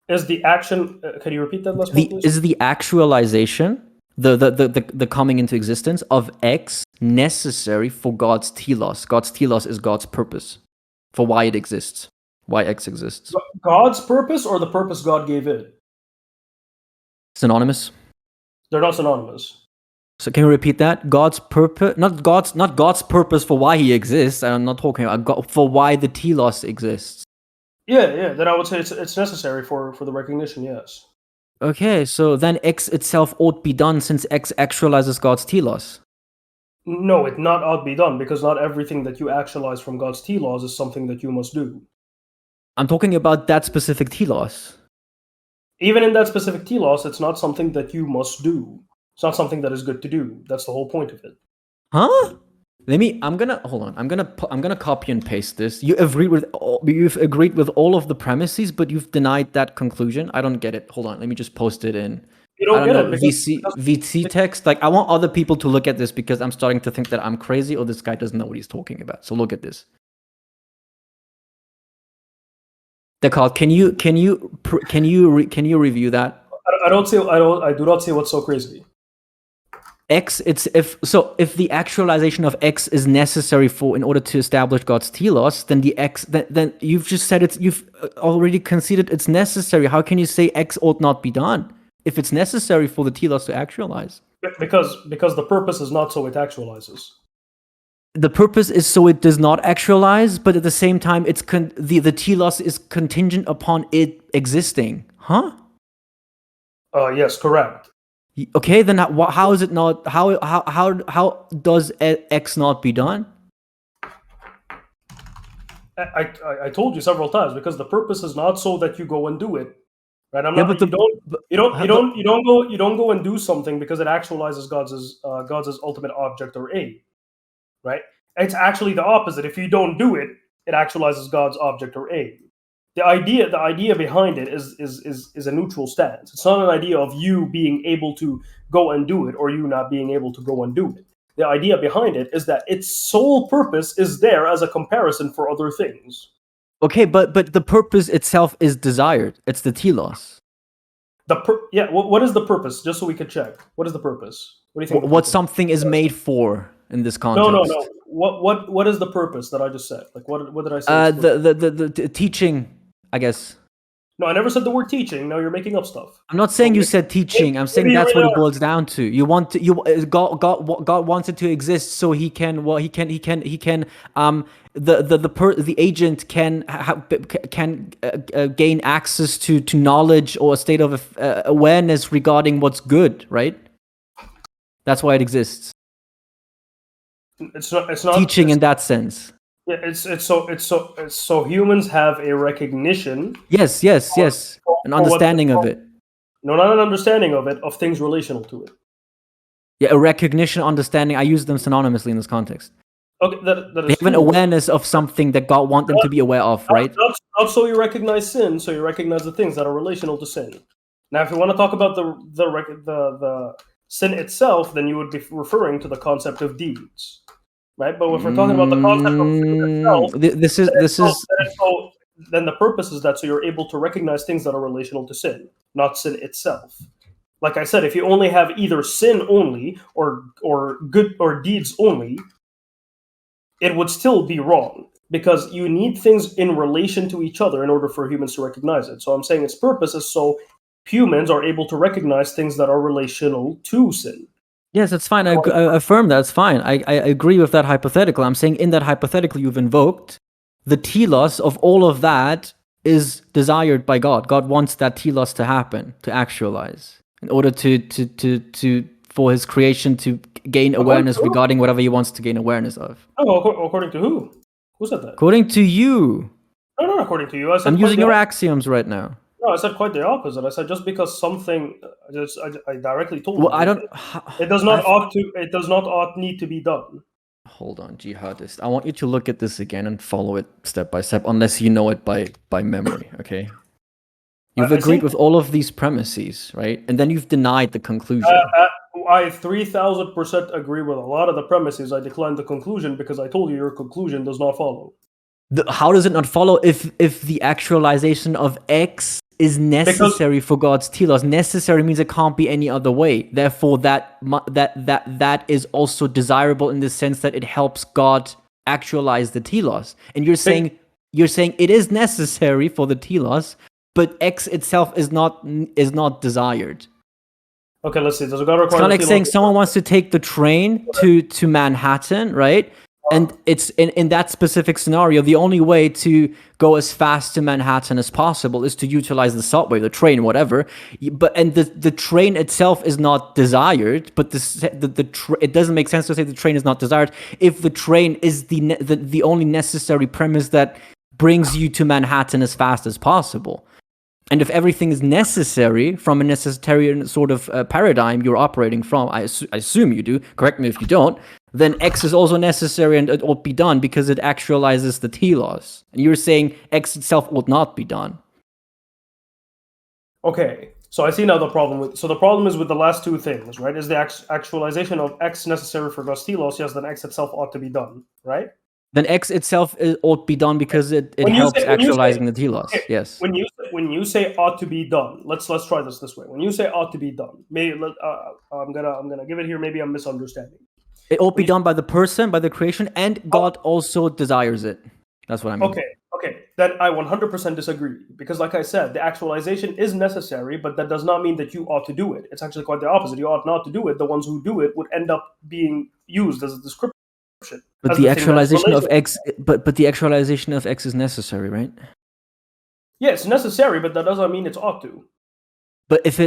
S2: Is the action? Can you repeat that last one, please?
S1: Is the actualization, the coming into existence of X necessary for God's telos? God's telos is God's purpose for why it exists, why X exists.
S2: God's purpose or the purpose God gave it?
S1: Synonymous?
S2: They're not synonymous.
S1: So can you repeat that? God's purpose, not God's purpose for why he exists. I'm not talking about God, for why the telos exists.
S2: Yeah. Then I would say it's necessary for the recognition. Yes.
S1: Okay, so then X itself ought be done since X actualizes God's telos.
S2: No, it not ought be done because not everything that you actualize from God's telos is something that you must do.
S1: I'm talking about that specific telos.
S2: Even in that specific telos, it's not something that you must do. It's not something that is good to do. That's the whole point of it.
S1: Huh? I'm gonna copy and paste this. You've agreed with all of the premises, but you've denied that conclusion. I don't get it. Hold on, let me just post it in.
S2: You don't get it
S1: because VC text. Like, I want other people to look at this because I'm starting to think that I'm crazy or this guy doesn't know what he's talking about. So look at this. Descartes, can you review that?
S2: I do not see what's so crazy.
S1: X, if the actualization of X is necessary in order to establish God's telos, then the X then you've just said you've already conceded it's necessary. How can you say X ought not be done if it's necessary for the telos to actualize?
S2: Because the purpose is not so it actualizes.
S1: The purpose is so it does not actualize, but at the same time, the telos is contingent upon it existing. Huh?
S2: Yes, correct.
S1: Okay, then how is it not? How does X not be done?
S2: I told you several times because the purpose is not so that you go and do it. Right? You don't go and do something because it actualizes God's ultimate object or aim. Right? It's actually the opposite. If you don't do it, it actualizes God's object or aim. The idea behind it is a neutral stance. It's not an idea of you being able to go and do it or you not being able to go and do it. The idea behind it is that its sole purpose is there as a comparison for other things.
S1: Okay, but the purpose itself is desired. It's the telos.
S2: What is the purpose? Just so we can check. What is the purpose? What do you think?
S1: What something is made for in this context?
S2: No. What is the purpose that I just said? Like what did I say?
S1: The teaching, I guess.
S2: No, I never said the word teaching. No, you're making up stuff.
S1: I'm not saying you said teaching. I'm saying that's what it boils down to. God wants it to exist so the agent can gain access to knowledge or a state of awareness regarding what's good, right? That's why it exists.
S2: It's not
S1: teaching in that sense.
S2: Yeah, it's so humans have a recognition.
S1: Yes. An understanding of it.
S2: No, not an understanding of it, of things relational to it.
S1: Yeah, a recognition, understanding. I use them synonymously in this context.
S2: Okay, that is
S1: they have an awareness of something that God wants them to be aware of, right?
S2: Not so you recognize sin, so you recognize the things that are relational to sin. Now, if you want to talk about the sin itself, then you would be referring to the concept of deeds. Right, but if we're talking about the concept of sin itself, then the purpose is that so you're able to recognize things that are relational to sin, not sin itself. Like I said, if you only have either sin only or good or deeds only, it would still be wrong because you need things in relation to each other in order for humans to recognize it. So I'm saying its purpose is so humans are able to recognize things that are relational to sin.
S1: Yes, that's fine. I affirm that. It's fine. I agree with that hypothetical. I'm saying in that hypothetical you've invoked, the telos of all of that is desired by God. God wants that telos to happen, to actualize, in order for his creation to gain awareness regarding whatever he wants to gain awareness of.
S2: Oh, according to who? Who said that?
S1: According to you.
S2: No, not according to you.
S1: I'm using your axioms right now.
S2: No, I said quite the opposite. I said just because something, I directly told
S1: you.
S2: I don't. It does not ought need to be done.
S1: Hold on, Jihadist. I want you to look at this again and follow it step by step, unless you know it by memory. Okay. You've agreed with all of these premises, right? And then you've denied the conclusion.
S2: I 3,000% agree with a lot of the premises. I declined the conclusion because I told you your conclusion does not follow.
S1: How does it not follow if the actualization of X is necessary for God's telos? Necessary means it can't be any other way. Therefore, that is also desirable in the sense that it helps God actualize the telos. And you're saying it is necessary for the telos, but X itself is not desired.
S2: Okay, let's see. Does a God require?
S1: It's kind of like
S2: the
S1: saying
S2: theological-
S1: someone wants to take the train to Manhattan, right? And it's in that specific scenario, the only way to go as fast to Manhattan as possible is to utilize the subway, the train, whatever. But the train itself is not desired. But it doesn't make sense to say the train is not desired if the train is the only necessary premise that brings you to Manhattan as fast as possible. And if everything is necessary from a necessitarian sort of paradigm you're operating from, I assume you do, correct me if you don't, then X is also necessary and it ought be done because it actualizes the Telos. And you're saying X itself ought not be done.
S2: Okay, so I see now the problem with. So the problem is with the last two things, right? Is the actualization of X necessary for God's telos? Yes, then X itself ought to be done, right?
S1: Then X itself ought be done because it
S2: When you
S1: helps
S2: say- when you say-
S1: actualizing the Telos.
S2: okay,
S1: Yes.
S2: When you say ought to be done, let's try this way. When you say ought to be done, maybe I'm gonna give it here. Maybe I'm misunderstanding.
S1: It ought be done by the person, by the creation, and God also desires it. That's what I mean.
S2: Okay. Then I 100% disagree because, like I said, the actualization is necessary, but that does not mean that you ought to do it. It's actually quite the opposite. You ought not to do it. The ones who do it would end up being used as a description.
S1: But the actualization of X, but the actualization of X is necessary, right?
S2: Yeah, it's necessary, but that doesn't mean it's ought to.
S1: But if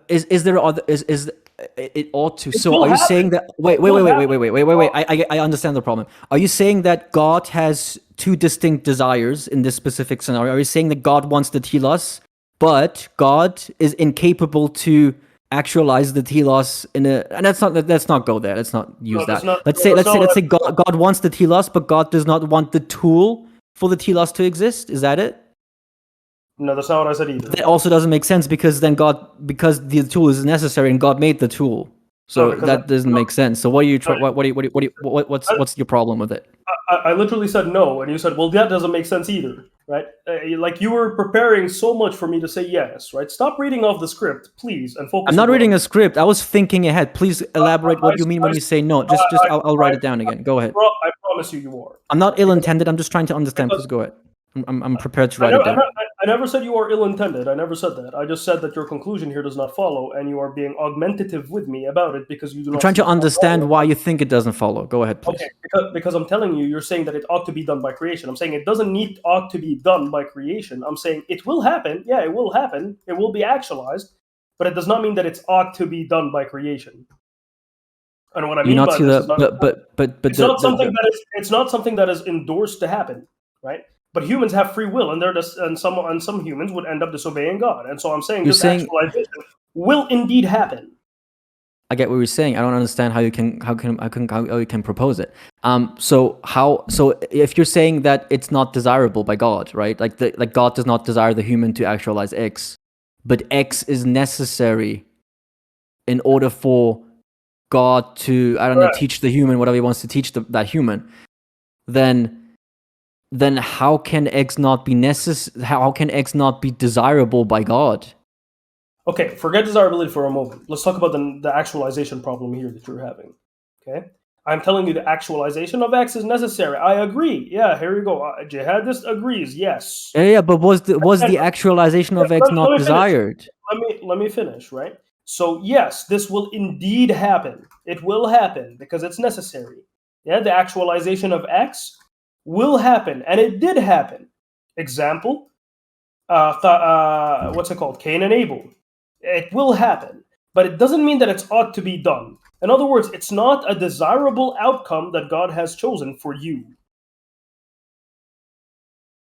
S1: is there other is it ought to?
S2: It
S1: So
S2: will
S1: are you
S2: happen.
S1: saying that? Wait. I understand the problem. Are you saying that God has two distinct desires in this specific scenario? Are you saying that God wants the telos, but God is incapable to actualize the telos in a? And let's not go there. Let's not use that. Let's say God wants the telos, but God does not want the tool for the telos to exist. Is that it?
S2: No, that's not what I said either.
S1: That also doesn't make sense because because the tool is necessary and God made the tool, so that doesn't make sense. So what are you what's your problem with it?
S2: I literally said no, and you said, well, that doesn't make sense either, right? Like you were preparing so much for me to say yes, right? Stop reading off the script, please, and focus.
S1: I'm not reading a script. I was thinking ahead. Please elaborate what you mean when you say no. I'll write it down again. Go ahead.
S2: I promise you are.
S1: I'm not ill-intended. I'm just trying to understand. Please go ahead. I'm prepared to write it down.
S2: I never said you are ill-intended. I never said that. I just said that your conclusion here does not follow, and you are being augmentative with me about it because you do not.
S1: I'm trying to understand why you think it doesn't follow. Go ahead, please.
S2: Okay, because I'm telling you, you're saying that it ought to be done by creation. I'm saying it doesn't need ought to be done by creation. I'm saying it will happen. Yeah, it will happen. It will be actualized, but it does not mean that it's ought to be done by creation. And what I mean by this is not something that is. It's not something that is endorsed to happen, right? But humans have free will, and some humans would end up disobeying God. And so I'm saying this actualization will indeed happen.
S1: I get what you're saying. I don't understand how you can propose it. So if you're saying that it's not desirable by God, right? Like God does not desire the human to actualize X, but X is necessary in order for God to teach the human whatever He wants to teach that human, then how can X not be how can X not be desirable by God?
S2: Okay, forget desirability for a moment. Let's talk about the actualization problem here that you're having. Okay, I'm telling you the actualization of X is necessary. I agree. Yeah, here you go. Jihadist agrees. Yes.
S1: Yeah, but was the actualization of X not desired?
S2: Let me finish, right? So yes, this will indeed happen. It will happen because it's necessary. Yeah, the actualization of X will happen, and it did happen. Example, what's it called? Cain and Abel. It will happen, but it doesn't mean that it's ought to be done. In other words, it's not a desirable outcome that God has chosen for you.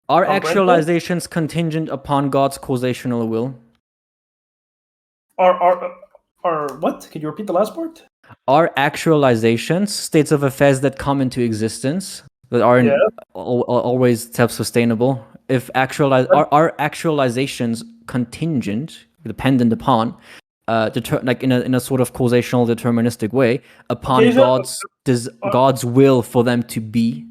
S1: Are actualizations contingent upon God's causational will?
S2: Are what? Can you repeat the last part?
S1: Are actualizations states of affairs that come into existence that aren't always self-sustainable? If are actualizations contingent, dependent upon, like in a sort of causational deterministic way, upon God's will for them to be?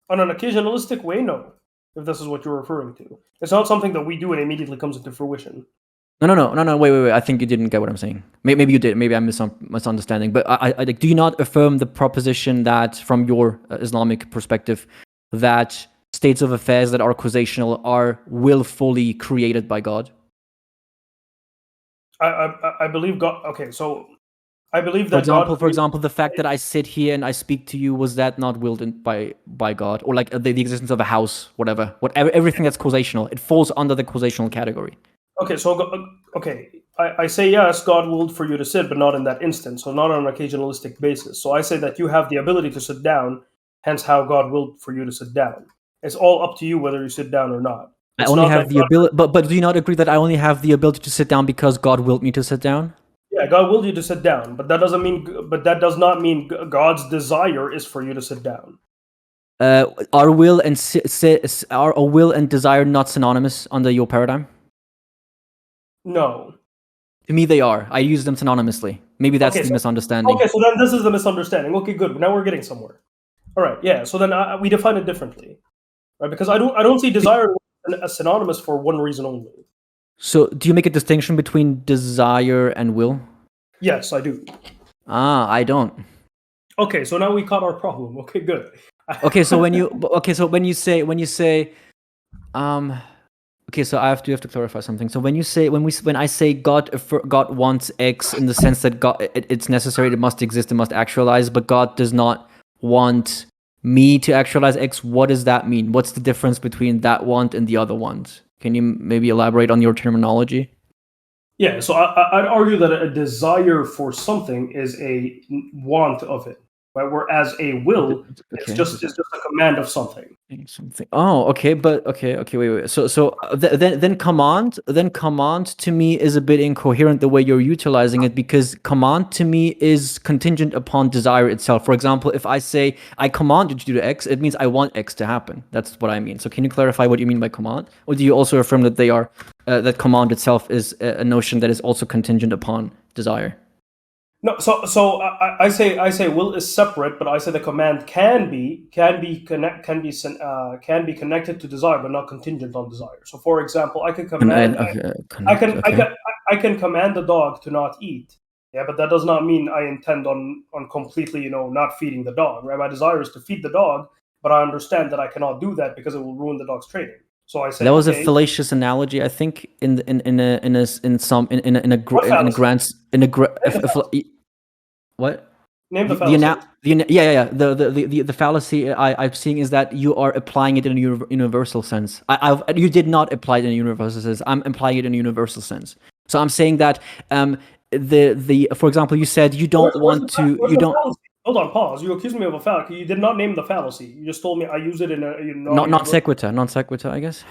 S2: On an occasionalistic way, no. If this is what you're referring to, it's not something that we do and immediately comes into fruition.
S1: No. Wait. I think you didn't get what I'm saying. Maybe you did. Maybe I'm misunderstanding. But I do you not affirm the proposition that, from your Islamic perspective, that states of affairs that are causational are willfully created by God?
S2: I believe God. Okay, so I believe
S1: For
S2: that God.
S1: example, the fact that I sit here and I speak to you, was that not willed by God, or like the existence of a house, whatever, everything that's causational, it falls under the causational category.
S2: Okay, so I say yes, God willed for you to sit, but not in that instance, so not on an occasionalistic basis. So I say that you have the ability to sit down, hence how God willed for you to sit down. It's all up to you whether you sit down or not.
S1: I
S2: It's
S1: only
S2: not
S1: have
S2: that
S1: the ability, but do you not agree that I only have the ability to sit down because God willed me to sit down?
S2: Yeah, God willed you to sit down, but that does not mean God's desire is for you to sit down.
S1: Are will and are a will and desire not synonymous under your paradigm?
S2: No.
S1: To me, they are. I use them synonymously. Maybe that's the misunderstanding.
S2: Okay, so then this is the misunderstanding. Okay, good. Now we're getting somewhere. All right, yeah. So then we define it differently, right? Because I don't see desire as synonymous for one reason only.
S1: So, do you make a distinction between desire and will?
S2: Yes, I do.
S1: I don't.
S2: Okay, so now we caught our problem. Okay, good.
S1: Okay, so when you say, okay, so I have to clarify something. So when I say God wants X in the sense that it's necessary, it must exist, it must actualize, but God does not want me to actualize X. What does that mean? What's the difference between that want and the other want? Can you maybe elaborate on your terminology?
S2: Yeah, so I'd argue that a desire for something is a want of it, right? Whereas a will it's just a command of something.
S1: Something. Oh, okay, but okay, wait. So then command to me is a bit incoherent the way you're utilizing it, because command to me is contingent upon desire itself. For example, if I say I command you to do X, it means I want X to happen. That's what I mean. So can you clarify what you mean by command, or do you also affirm that they are that command itself is a notion that is also contingent upon desire?
S2: No, so I say will is separate, but I say the command can be connected to desire, but not contingent on desire. So, for example, I can command I can command the dog to not eat. Yeah, but that does not mean I intend on completely not feeding the dog. Right? My desire is to feed the dog, but I understand that I cannot do that because it will ruin the dog's training. So I say
S1: that was a fallacious analogy, I think, in a what?
S2: Name the fallacy.
S1: The fallacy I'm seeing is that you are applying it in a universal sense. You did not apply it in a universal sense. I'm applying it in a universal sense. So I'm saying that for example, you said you don't want to. You don't.
S2: Hold on, pause. You accused me of a fallacy. You did not name the fallacy. You just told me I use it in a
S1: non sequitur, I guess.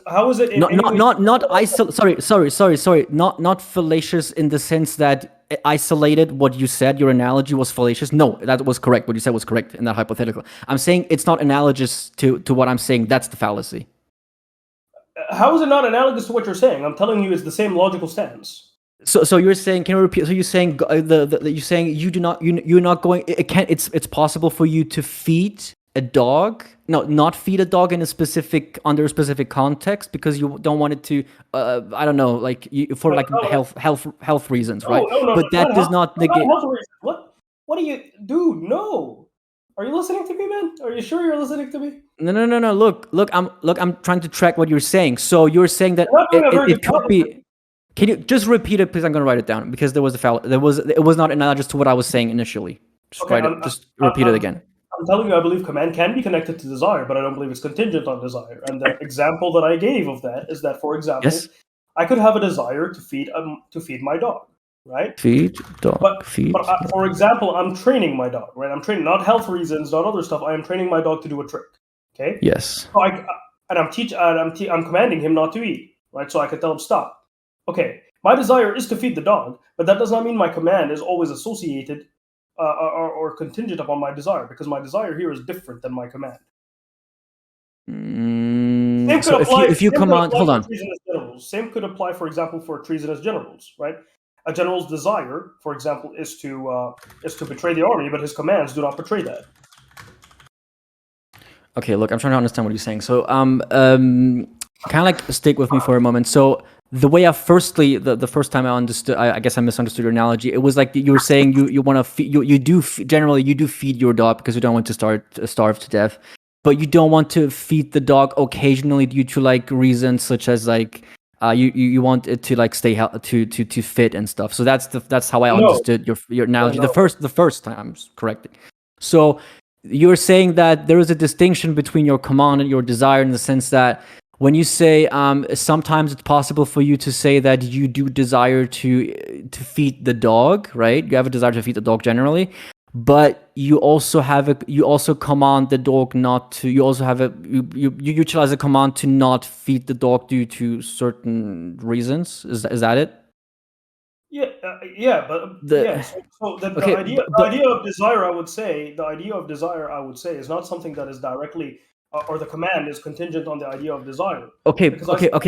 S2: How is it?
S1: Sorry. Not fallacious in the sense that isolated what you said. Your analogy was fallacious. No, that was correct. What you said was correct in that hypothetical. I'm saying it's not analogous to what I'm saying. That's the fallacy.
S2: How is it not analogous to what you're saying? I'm telling you, it's the same logical stance.
S1: So you're saying? Can you repeat? So you're saying you're saying you're not going. It's possible for you to feed a dog. No, not feed a dog in under a specific context because you don't want it to. I don't know, like for health reasons, right?
S2: No,
S1: but that does not negate.
S2: What? What do you, dude? No. Are you listening to me, man? Are you sure you're listening to me?
S1: No. Look. I'm trying to track what you're saying. So you're saying that it could be. Can you just repeat it, please? I'm going to write it down because there was a foul. It was not analogous to what I was saying initially. Just repeat it again.
S2: I'm telling you, I believe command can be connected to desire, but I don't believe it's contingent on desire. And the example that I gave of that is that, for example, I could have a desire to feed my dog, right?
S1: Feed dog.
S2: But for example, I'm training my dog, right? I'm training, not health reasons, not other stuff. I am training my dog to do a trick. Okay.
S1: Yes.
S2: So I'm commanding him not to eat, right? So I can tell him stop. Okay, my desire is to feed the dog, but that does not mean my command is always associated or contingent upon my desire, because my desire here is different than my command.
S1: So if you command, hold on.
S2: Same could apply, for example, for treasonous generals, right? A general's desire, for example, is to betray the army, but his commands do not betray that.
S1: Okay, look, I'm trying to understand what you're saying. So, kind of like stick with me for a moment. So, the way the first time I understood, I guess I misunderstood your analogy. It was like you were saying you want to feed, you do feed your dog because you don't want to starve to death, but you don't want to feed the dog occasionally due to like reasons such as like you want it to like stay to fit and stuff. So that's how I
S2: No.
S1: understood your analogy.
S2: No.
S1: The first time I'm correcting. So you're saying that there is a distinction between your command and your desire in the sense that when you say sometimes it's possible for you to say that you do desire to feed the dog, right? You have a desire to feed the dog generally, but you also command the dog not to. You also have you utilize a command to not feed the dog due to certain reasons. Is that it?
S2: Yeah, but So the idea of desire, I would say, is not something that is directly, or the command is contingent on the idea of desire.
S1: Okay,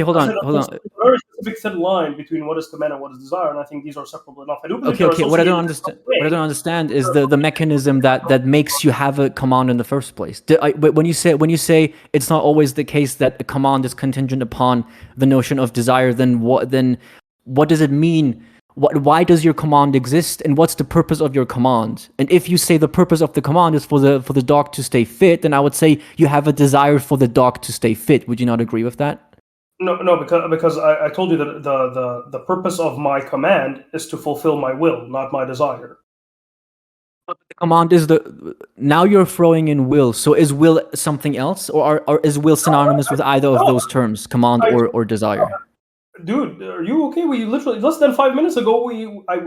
S1: hold on.
S2: There's a very specific thin line between what is command and what is desire, and I think these are separable enough. I do believe
S1: Okay. What I don't understand is the mechanism that makes you have a command in the first place. But when you say it's not always the case that a command is contingent upon the notion of desire, then what does it mean? Why does your command exist, and what's the purpose of your command? And if you say the purpose of the command is for the dog to stay fit, then I would say you have a desire for the dog to stay fit. Would you not agree with that?
S2: No, because I told you that the purpose of my command is to fulfill my will, not my desire.
S1: But the command is now you're throwing in will. So is will something else, or is will synonymous with either of those terms, command or desire?
S2: Dude, are you okay? We literally less than 5 minutes ago we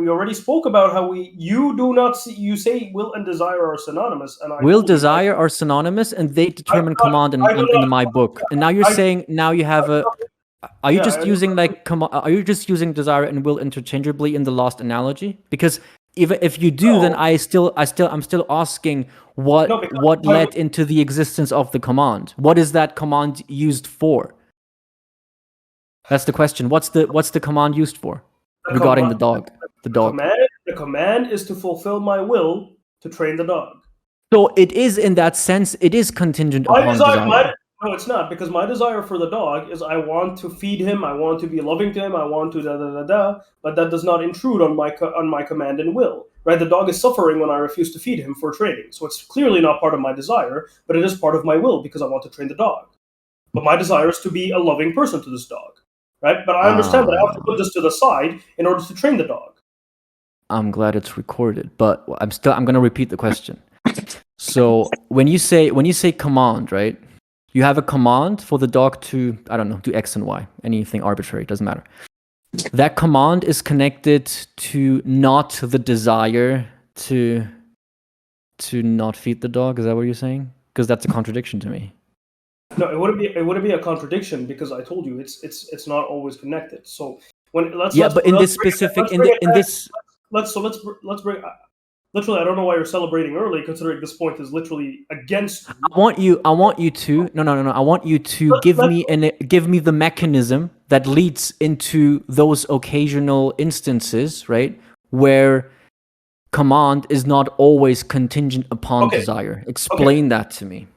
S2: already spoke about how you say will and desire are synonymous, and
S1: will desire are synonymous, and they determine command in my book. And now you're saying now you have a. Are you just using Are you just using desire and will interchangeably in the last analogy? Because even if you do, then I'm still asking what led into the existence of the command. What is that command used for? That's the question. What's the command used for regarding the dog? The dog.
S2: The command is to fulfill my will to train the dog.
S1: So it is, in that sense, it is contingent upon desire.
S2: No, it's not, because my desire for the dog is I want to feed him, I want to be loving to him, I want to but that does not intrude on my command and will. Right? The dog is suffering when I refuse to feed him for training. So it's clearly not part of my desire, but it is part of my will because I want to train the dog. But my desire is to be a loving person to this dog. Right? But I understand that I have to put this to the side in order to train the dog.
S1: I'm glad it's recorded, but I'm going to repeat the question. So when you say command, right? You have a command for the dog to, I don't know, do X and Y, anything arbitrary, doesn't matter. That command is connected to not the desire to not feed the dog. Is that what you're saying? Because that's a contradiction to me.
S2: No, it wouldn't be a contradiction, because I told you it's not always connected. So let's bring. Literally, I don't know why you're celebrating early, considering this point is literally against.
S1: I want you to no. I want you to give me the mechanism that leads into those occasional instances, right, where command is not always contingent upon desire. Explain that to me.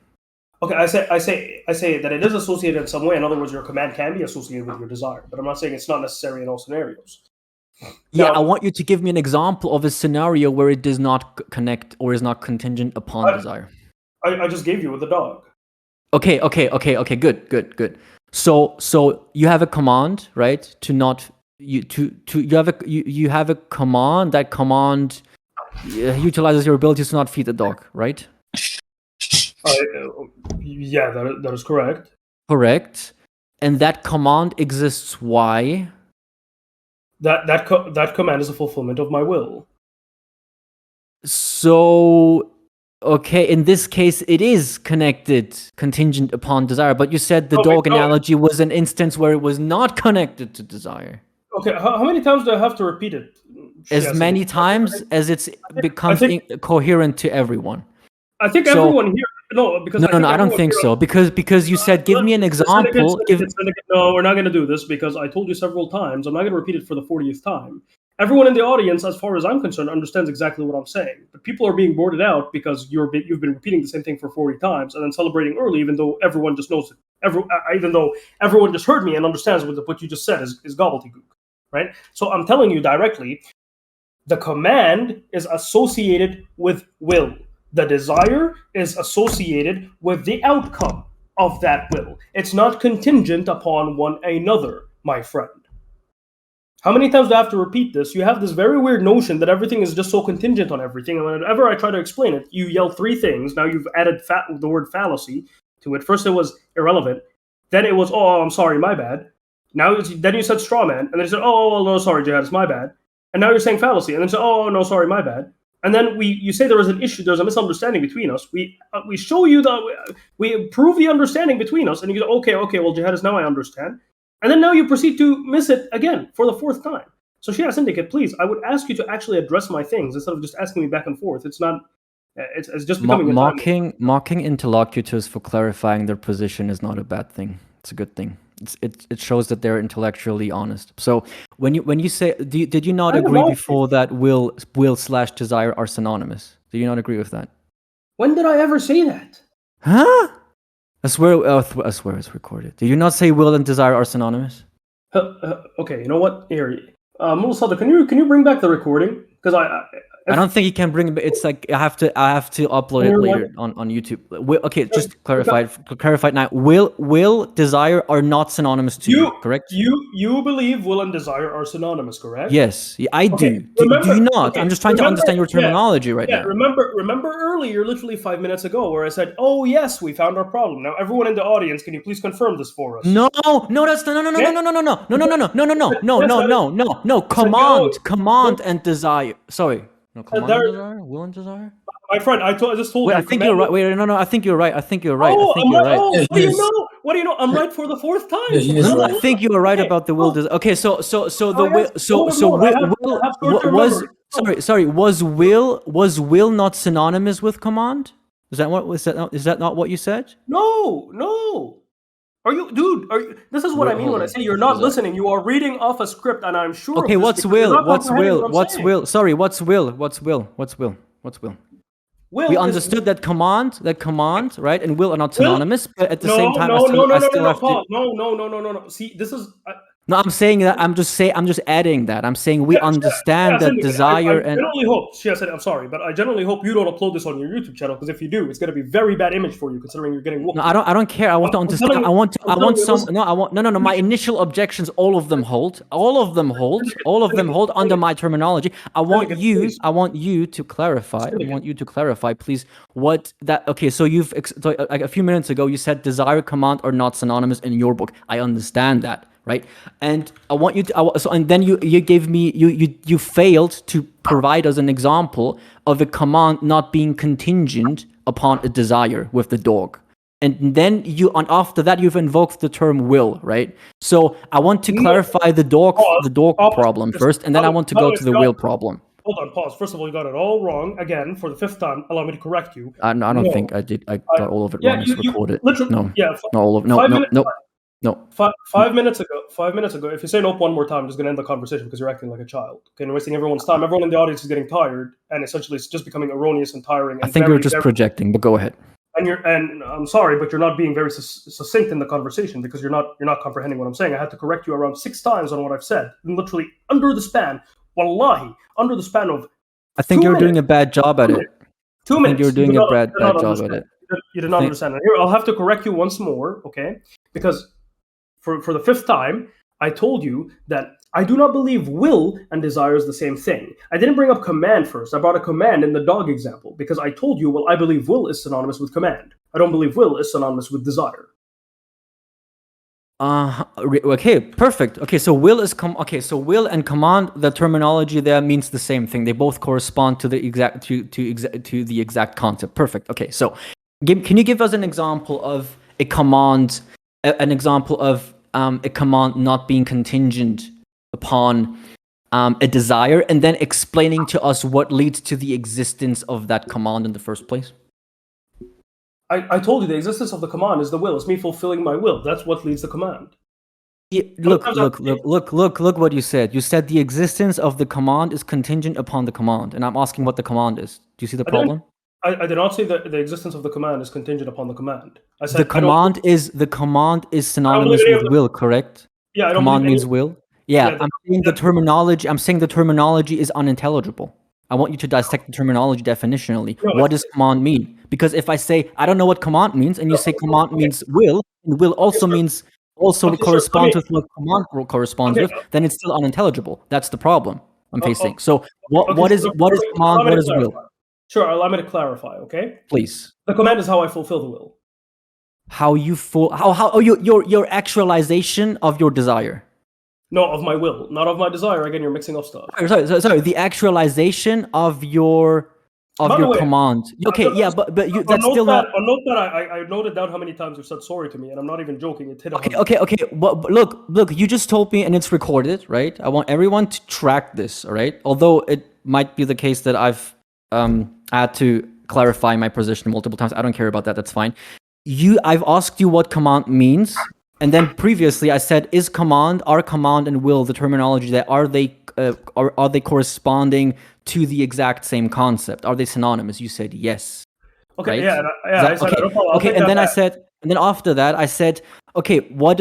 S2: Okay, I say that it is associated in some way. In other words, your command can be associated with your desire, but I'm not saying it's not necessary in all scenarios.
S1: Yeah, I want you to give me an example of a scenario where it does not connect or is not contingent upon desire.
S2: I just gave you with the dog.
S1: Okay, good. So you have a command, right? To not you have a command. That command utilizes your abilities to not feed the dog, right?
S2: Yeah, that is correct.
S1: Correct. And that command exists why?
S2: That command is a fulfillment of my will.
S1: So, okay, in this case, it is contingent upon desire. But you said the dog analogy was an instance where it was not connected to desire.
S2: Okay, how many times do I have to repeat it?
S1: As many times as it becomes coherent to everyone.
S2: I think everyone here. No, because
S1: I don't think so. Because you said, give me an example.
S2: No, we're not going to do this, because I told you several times. I'm not going to repeat it for the 40th time. Everyone in the audience, as far as I'm concerned, understands exactly what I'm saying. But people are being boarded out because you've been repeating the same thing for 40 times and then celebrating early, even though everyone just knows it. Even though everyone just heard me and understands what you just said is gobbledygook, right? So I'm telling you directly, the command is associated with will. The desire is associated with the outcome of that will. It's not contingent upon one another. my friend. How many times do I have to repeat this? You have this very weird notion that everything is just so contingent on everything. And whenever I try to explain it, you yell three things. Now you've added the word fallacy to it. First it was irrelevant. Then it was, oh, I'm sorry, my bad. Then you said straw man. And then you said, oh, no, sorry, Jihadist, my bad. And now you're saying fallacy. And then you said, oh, no, sorry, my bad. And then you say there was an issue, there's a misunderstanding between us. We show you we prove the understanding between us. And you go, okay, well, Jihadist, now I understand. And then now you proceed to miss it again for the fourth time. So Shia Syndicate, please, I would ask you to actually address my things instead of just asking me back and forth. It's not, it's just becoming
S1: mocking interlocutors for clarifying their position is not a bad thing. It's a good thing. It shows that they're intellectually honest. So when you say, did you not agree before that will/desire are synonymous? Do you not agree with that?
S2: When did I ever say that?
S1: Huh? I swear it's recorded. Did you not say will and desire are synonymous?
S2: Okay, you know what? Here, Mulsada, can you bring back the recording? Because
S1: I don't think you can bring it. It's like I have to upload it later on YouTube. Okay, just clarify now. Will, desire are not synonymous to you, correct?
S2: You believe will and desire are synonymous, correct?
S1: Yes, I do. Do you not? Okay, I'm just trying to understand your terminology right now.
S2: Remember earlier, literally 5 minutes ago, where I said, "Oh yes, we found our problem." Now, everyone in the audience, can you please confirm this for us?
S1: No. Command and desire. Sorry. No, command and desire? Will and desire?
S2: My friend, I just told you.
S1: I think you're right. Wait, no, I think you're right.
S2: Oh, what do you know? What do you know? I'm right for the fourth time.
S1: I think you were right about the will. Okay, so was will not synonymous with command? Is that not what you said?
S2: No. Are you, dude? This is what I mean when I say you're not listening. You are reading off a script, and I'm sure.
S1: Okay, what's will? What's will? Sorry, what's will? We understood that command, right, and will are not synonymous, but at the same time,
S2: No. See, this is.
S1: No, I'm saying that. I'm just adding that. I'm saying we understand that desire
S2: I generally hope. She said, "I'm sorry, but I generally hope you don't upload this on your YouTube channel because if you do, it's going to be very bad image for you considering you're getting whooped."
S1: No, I don't care. I want to understand. No. My initial objections, all of them hold under my terminology. I want you to clarify, please. What that? Okay, so like a few minutes ago, you said desire, command are not synonymous in your book. I understand that. Right, and I want you to. And then you gave me you failed to provide us an example of a command not being contingent upon a desire with the dog. And then after that you've invoked the term will, right? So I want to clarify the dog problem first, and then I want to go to the will problem.
S2: Hold on, pause. First of all, you got it all wrong again for the fifth time. Allow me to correct you.
S1: I don't think I did. I got all of it wrong. It's recorded.
S2: No,
S1: not all of No.
S2: 5 minutes ago, if you say nope one more time, I'm just going to end the conversation because you're acting like a child. Okay, and wasting everyone's time. Everyone in the audience is getting tired, and essentially it's just becoming erroneous and tiring. And
S1: I think you're just projecting, but go ahead.
S2: And I'm sorry, but you're not being very succinct in the conversation because you're not comprehending what I'm saying. I had to correct you around 6 times on what I've said, and literally under the span, wallahi, under the span of.
S1: I think you're doing a bad job at it.
S2: 2 minutes.
S1: You're doing a bad job at it.
S2: You did not understand. Here, I'll have to correct you once more, okay? Because for the fifth time, I told you that I do not believe will and desire is the same thing. I didn't bring up command first. I brought a command in the dog example because I told you, well, I believe will is synonymous with command. I don't believe will is synonymous with desire.
S1: Okay, perfect. Okay, so will and command, the terminology there means the same thing. They both correspond to the exact concept. Perfect. Okay, so can you give us an example of a command? An example of a command not being contingent upon a desire, and then explaining to us what leads to the existence of that command in the first place?
S2: I told you the existence of the command is the will. It's me fulfilling my will. That's what leads the command.
S1: Yeah, look what you said. You said the existence of the command is contingent upon the command, and I'm asking what the command is. Do you see the problem?
S2: I did not say that the existence of the command is contingent upon the command. I said
S1: the command is synonymous with will, correct?
S2: Yeah,
S1: command means will. Yeah, I'm saying the terminology is unintelligible. I want you to dissect the terminology definitionally. What does command mean? Because if I say I don't know what command means, and you say command means will, and will also means also
S2: Okay, sure.
S1: corresponds with what command corresponds with, then it's still unintelligible. That's the problem I'm facing. So what is command? What is will?
S2: Sure, allow me to clarify. Okay,
S1: Please.
S2: the command is how I fulfill the will.
S1: How your actualization of your desire.
S2: No, of my will, not of my desire. Again, you're mixing up stuff.
S1: Sorry. The actualization of your command. Okay, yeah, but that's still not.
S2: On note that I noted down how many times you've said sorry to me, and I'm not even joking. It hit 100.
S1: Okay. But look. You just told me, and it's recorded, right? I want everyone to track this, all right? Although it might be the case that I've had to clarify my position multiple times. I don't care about that. That's fine. I've asked you what command means, and then previously I said, are command and will the terminology that are they corresponding to the exact same concept? Are they synonymous? You said yes.
S2: Okay,
S1: right?
S2: I said
S1: okay.
S2: no problem.
S1: Okay, and then and then after that I said, okay, what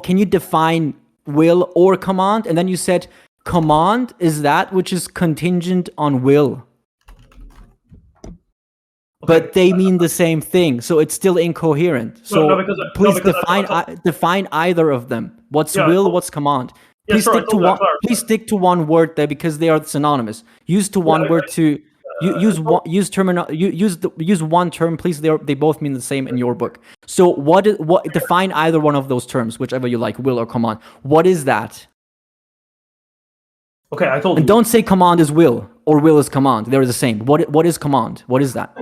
S1: can you define will or command? And then you said command is that which is contingent on will. But they mean the same thing, so it's still incoherent. So please define either of them. What's will? What's command? Please stick to one word there because they are synonymous. Use one word to use one term. Please, they both mean the same in your book. So what define either one of those terms, whichever you like, will or command. What is that?
S2: Okay, I told you.
S1: And don't say command is will or will is command. They're the same. What is command? What is that?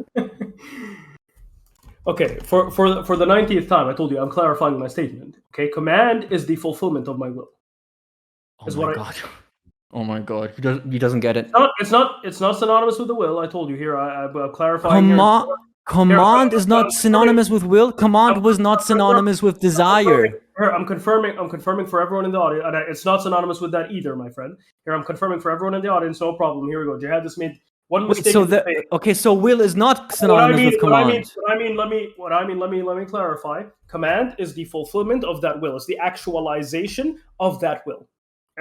S2: Okay, for the 90th time, I told you I'm clarifying my statement. Okay, command is the fulfillment of my will.
S1: Oh my god, he doesn't get it.
S2: It's not synonymous with the will. I told you here. I'm clarifying.
S1: Command is not synonymous with will. Command was not synonymous with desire.
S2: Here, I'm confirming for everyone in the audience, and it's not synonymous with that either, my friend. Here, I'm confirming for everyone in the audience. No problem. Here we go. Jihadist made one mistake.
S1: So will is not synonymous with command.
S2: Let me clarify. Command is the fulfillment of that will. It's the actualization of that will.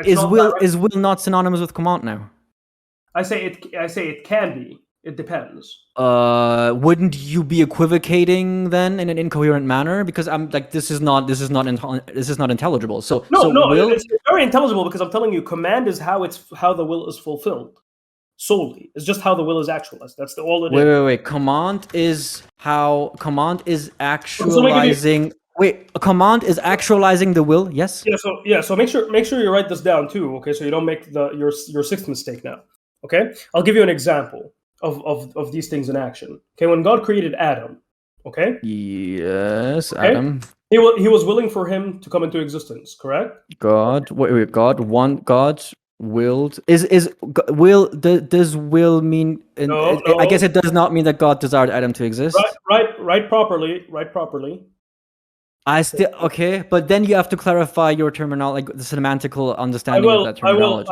S1: Is will not synonymous with command now?
S2: I say it can be. It depends.
S1: Wouldn't you be equivocating then in an incoherent manner? Because I'm like, this is not intelligible. So will...
S2: it's very intelligible because I'm telling you, command is how the will is fulfilled. Solely, it's just how the will is actualized. That's all it is.
S1: Wait. Command is actualizing. A command is actualizing the will. Yes.
S2: So make sure you write this down too. Okay, so you don't make your sixth mistake now. Okay, I'll give you an example of these things in action. Okay, when God created Adam. Okay.
S1: Yes, okay?
S2: Adam. He was willing for him to come into existence. Correct.
S1: God willed. Does will mean?
S2: No.
S1: I guess it does not mean that God desired Adam to exist.
S2: Right properly.
S1: Okay, but then you have to clarify your terminology, like the semantical understanding of that terminology.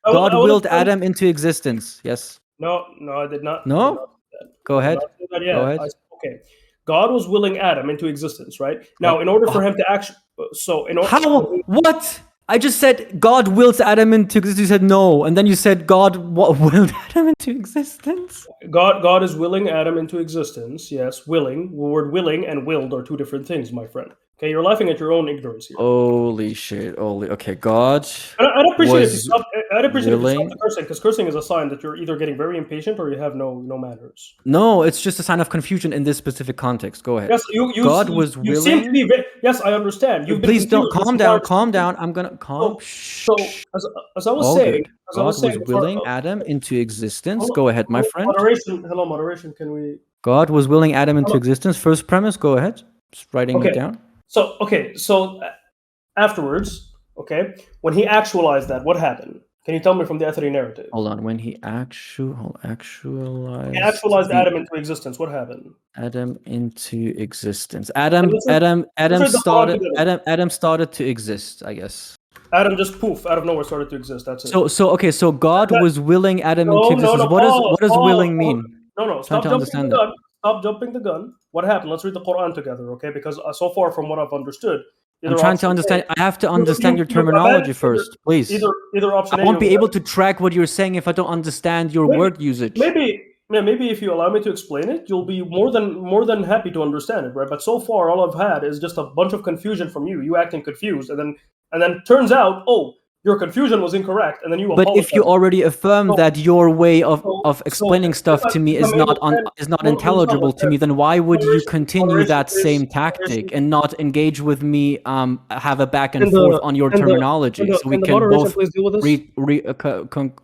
S1: God willed Adam into existence. Yes.
S2: No, I did not.
S1: No. Go ahead.
S2: Go ahead. Okay. God was willing Adam into existence, right? Now, in order for him to actually,
S1: what? I just said God willed Adam into existence. You said no, and then you said God willed Adam into existence.
S2: God is willing Adam into existence. Yes, willing. The word willing and willed are two different things, my friend. Okay, you're laughing at your own ignorance here.
S1: Holy shit! Okay, God.
S2: I'd appreciate if you stop the cursing, because cursing is a sign that you're either getting very impatient or you have no manners.
S1: No, it's just a sign of confusion in this specific context. Go ahead.
S2: Yes,
S1: God was willing.
S2: Seem to be yes, I understand.
S1: Please don't calm down. I'm gonna calm.
S2: So as I was saying,
S1: God was willing Adam into existence. Go ahead, my friend.
S2: Moderation. Can we?
S1: God was willing Adam into existence. First premise. Go ahead. Just writing it down.
S2: So afterwards, when he actualized that, what happened? Can you tell me from the Athari narrative?
S1: Hold on. When he actualized
S2: Adam into existence, what happened?
S1: Adam into existence. Adam started to exist, I guess.
S2: Adam just poof out of nowhere started to exist. That's it.
S1: So God was willing Adam into existence. What does willing mean?
S2: No. Stop jumping the gun. What happened? Let's read the Quran together, okay? Because so far from what I've understood,
S1: I'm trying to understand. I have to understand your terminology first, please.
S2: Either option.
S1: I won't be able to track what you're saying if I don't understand your word usage.
S2: Maybe maybe if you allow me to explain it, you'll be more than happy to understand it, right? But so far, all I've had is just a bunch of confusion from you acting confused, and then turns out, oh, your confusion was incorrect, and then you
S1: But
S2: apologize.
S1: if you already affirm
S2: So-
S1: that your way of
S2: so
S1: explaining
S2: if
S1: stuff
S2: I-
S1: to me
S2: if
S1: is
S2: I'm able to-
S1: is not
S2: no,
S1: intelligible to me, then why would you
S2: moderation-
S1: continue
S2: moderation,
S1: that
S2: please.
S1: same tactic and not engage with me, have a back and
S2: And the-
S1: forth on your
S2: and the-
S1: terminology,
S2: and the-
S1: so we
S2: and the
S1: can
S2: moderation,
S1: both
S2: please deal with this.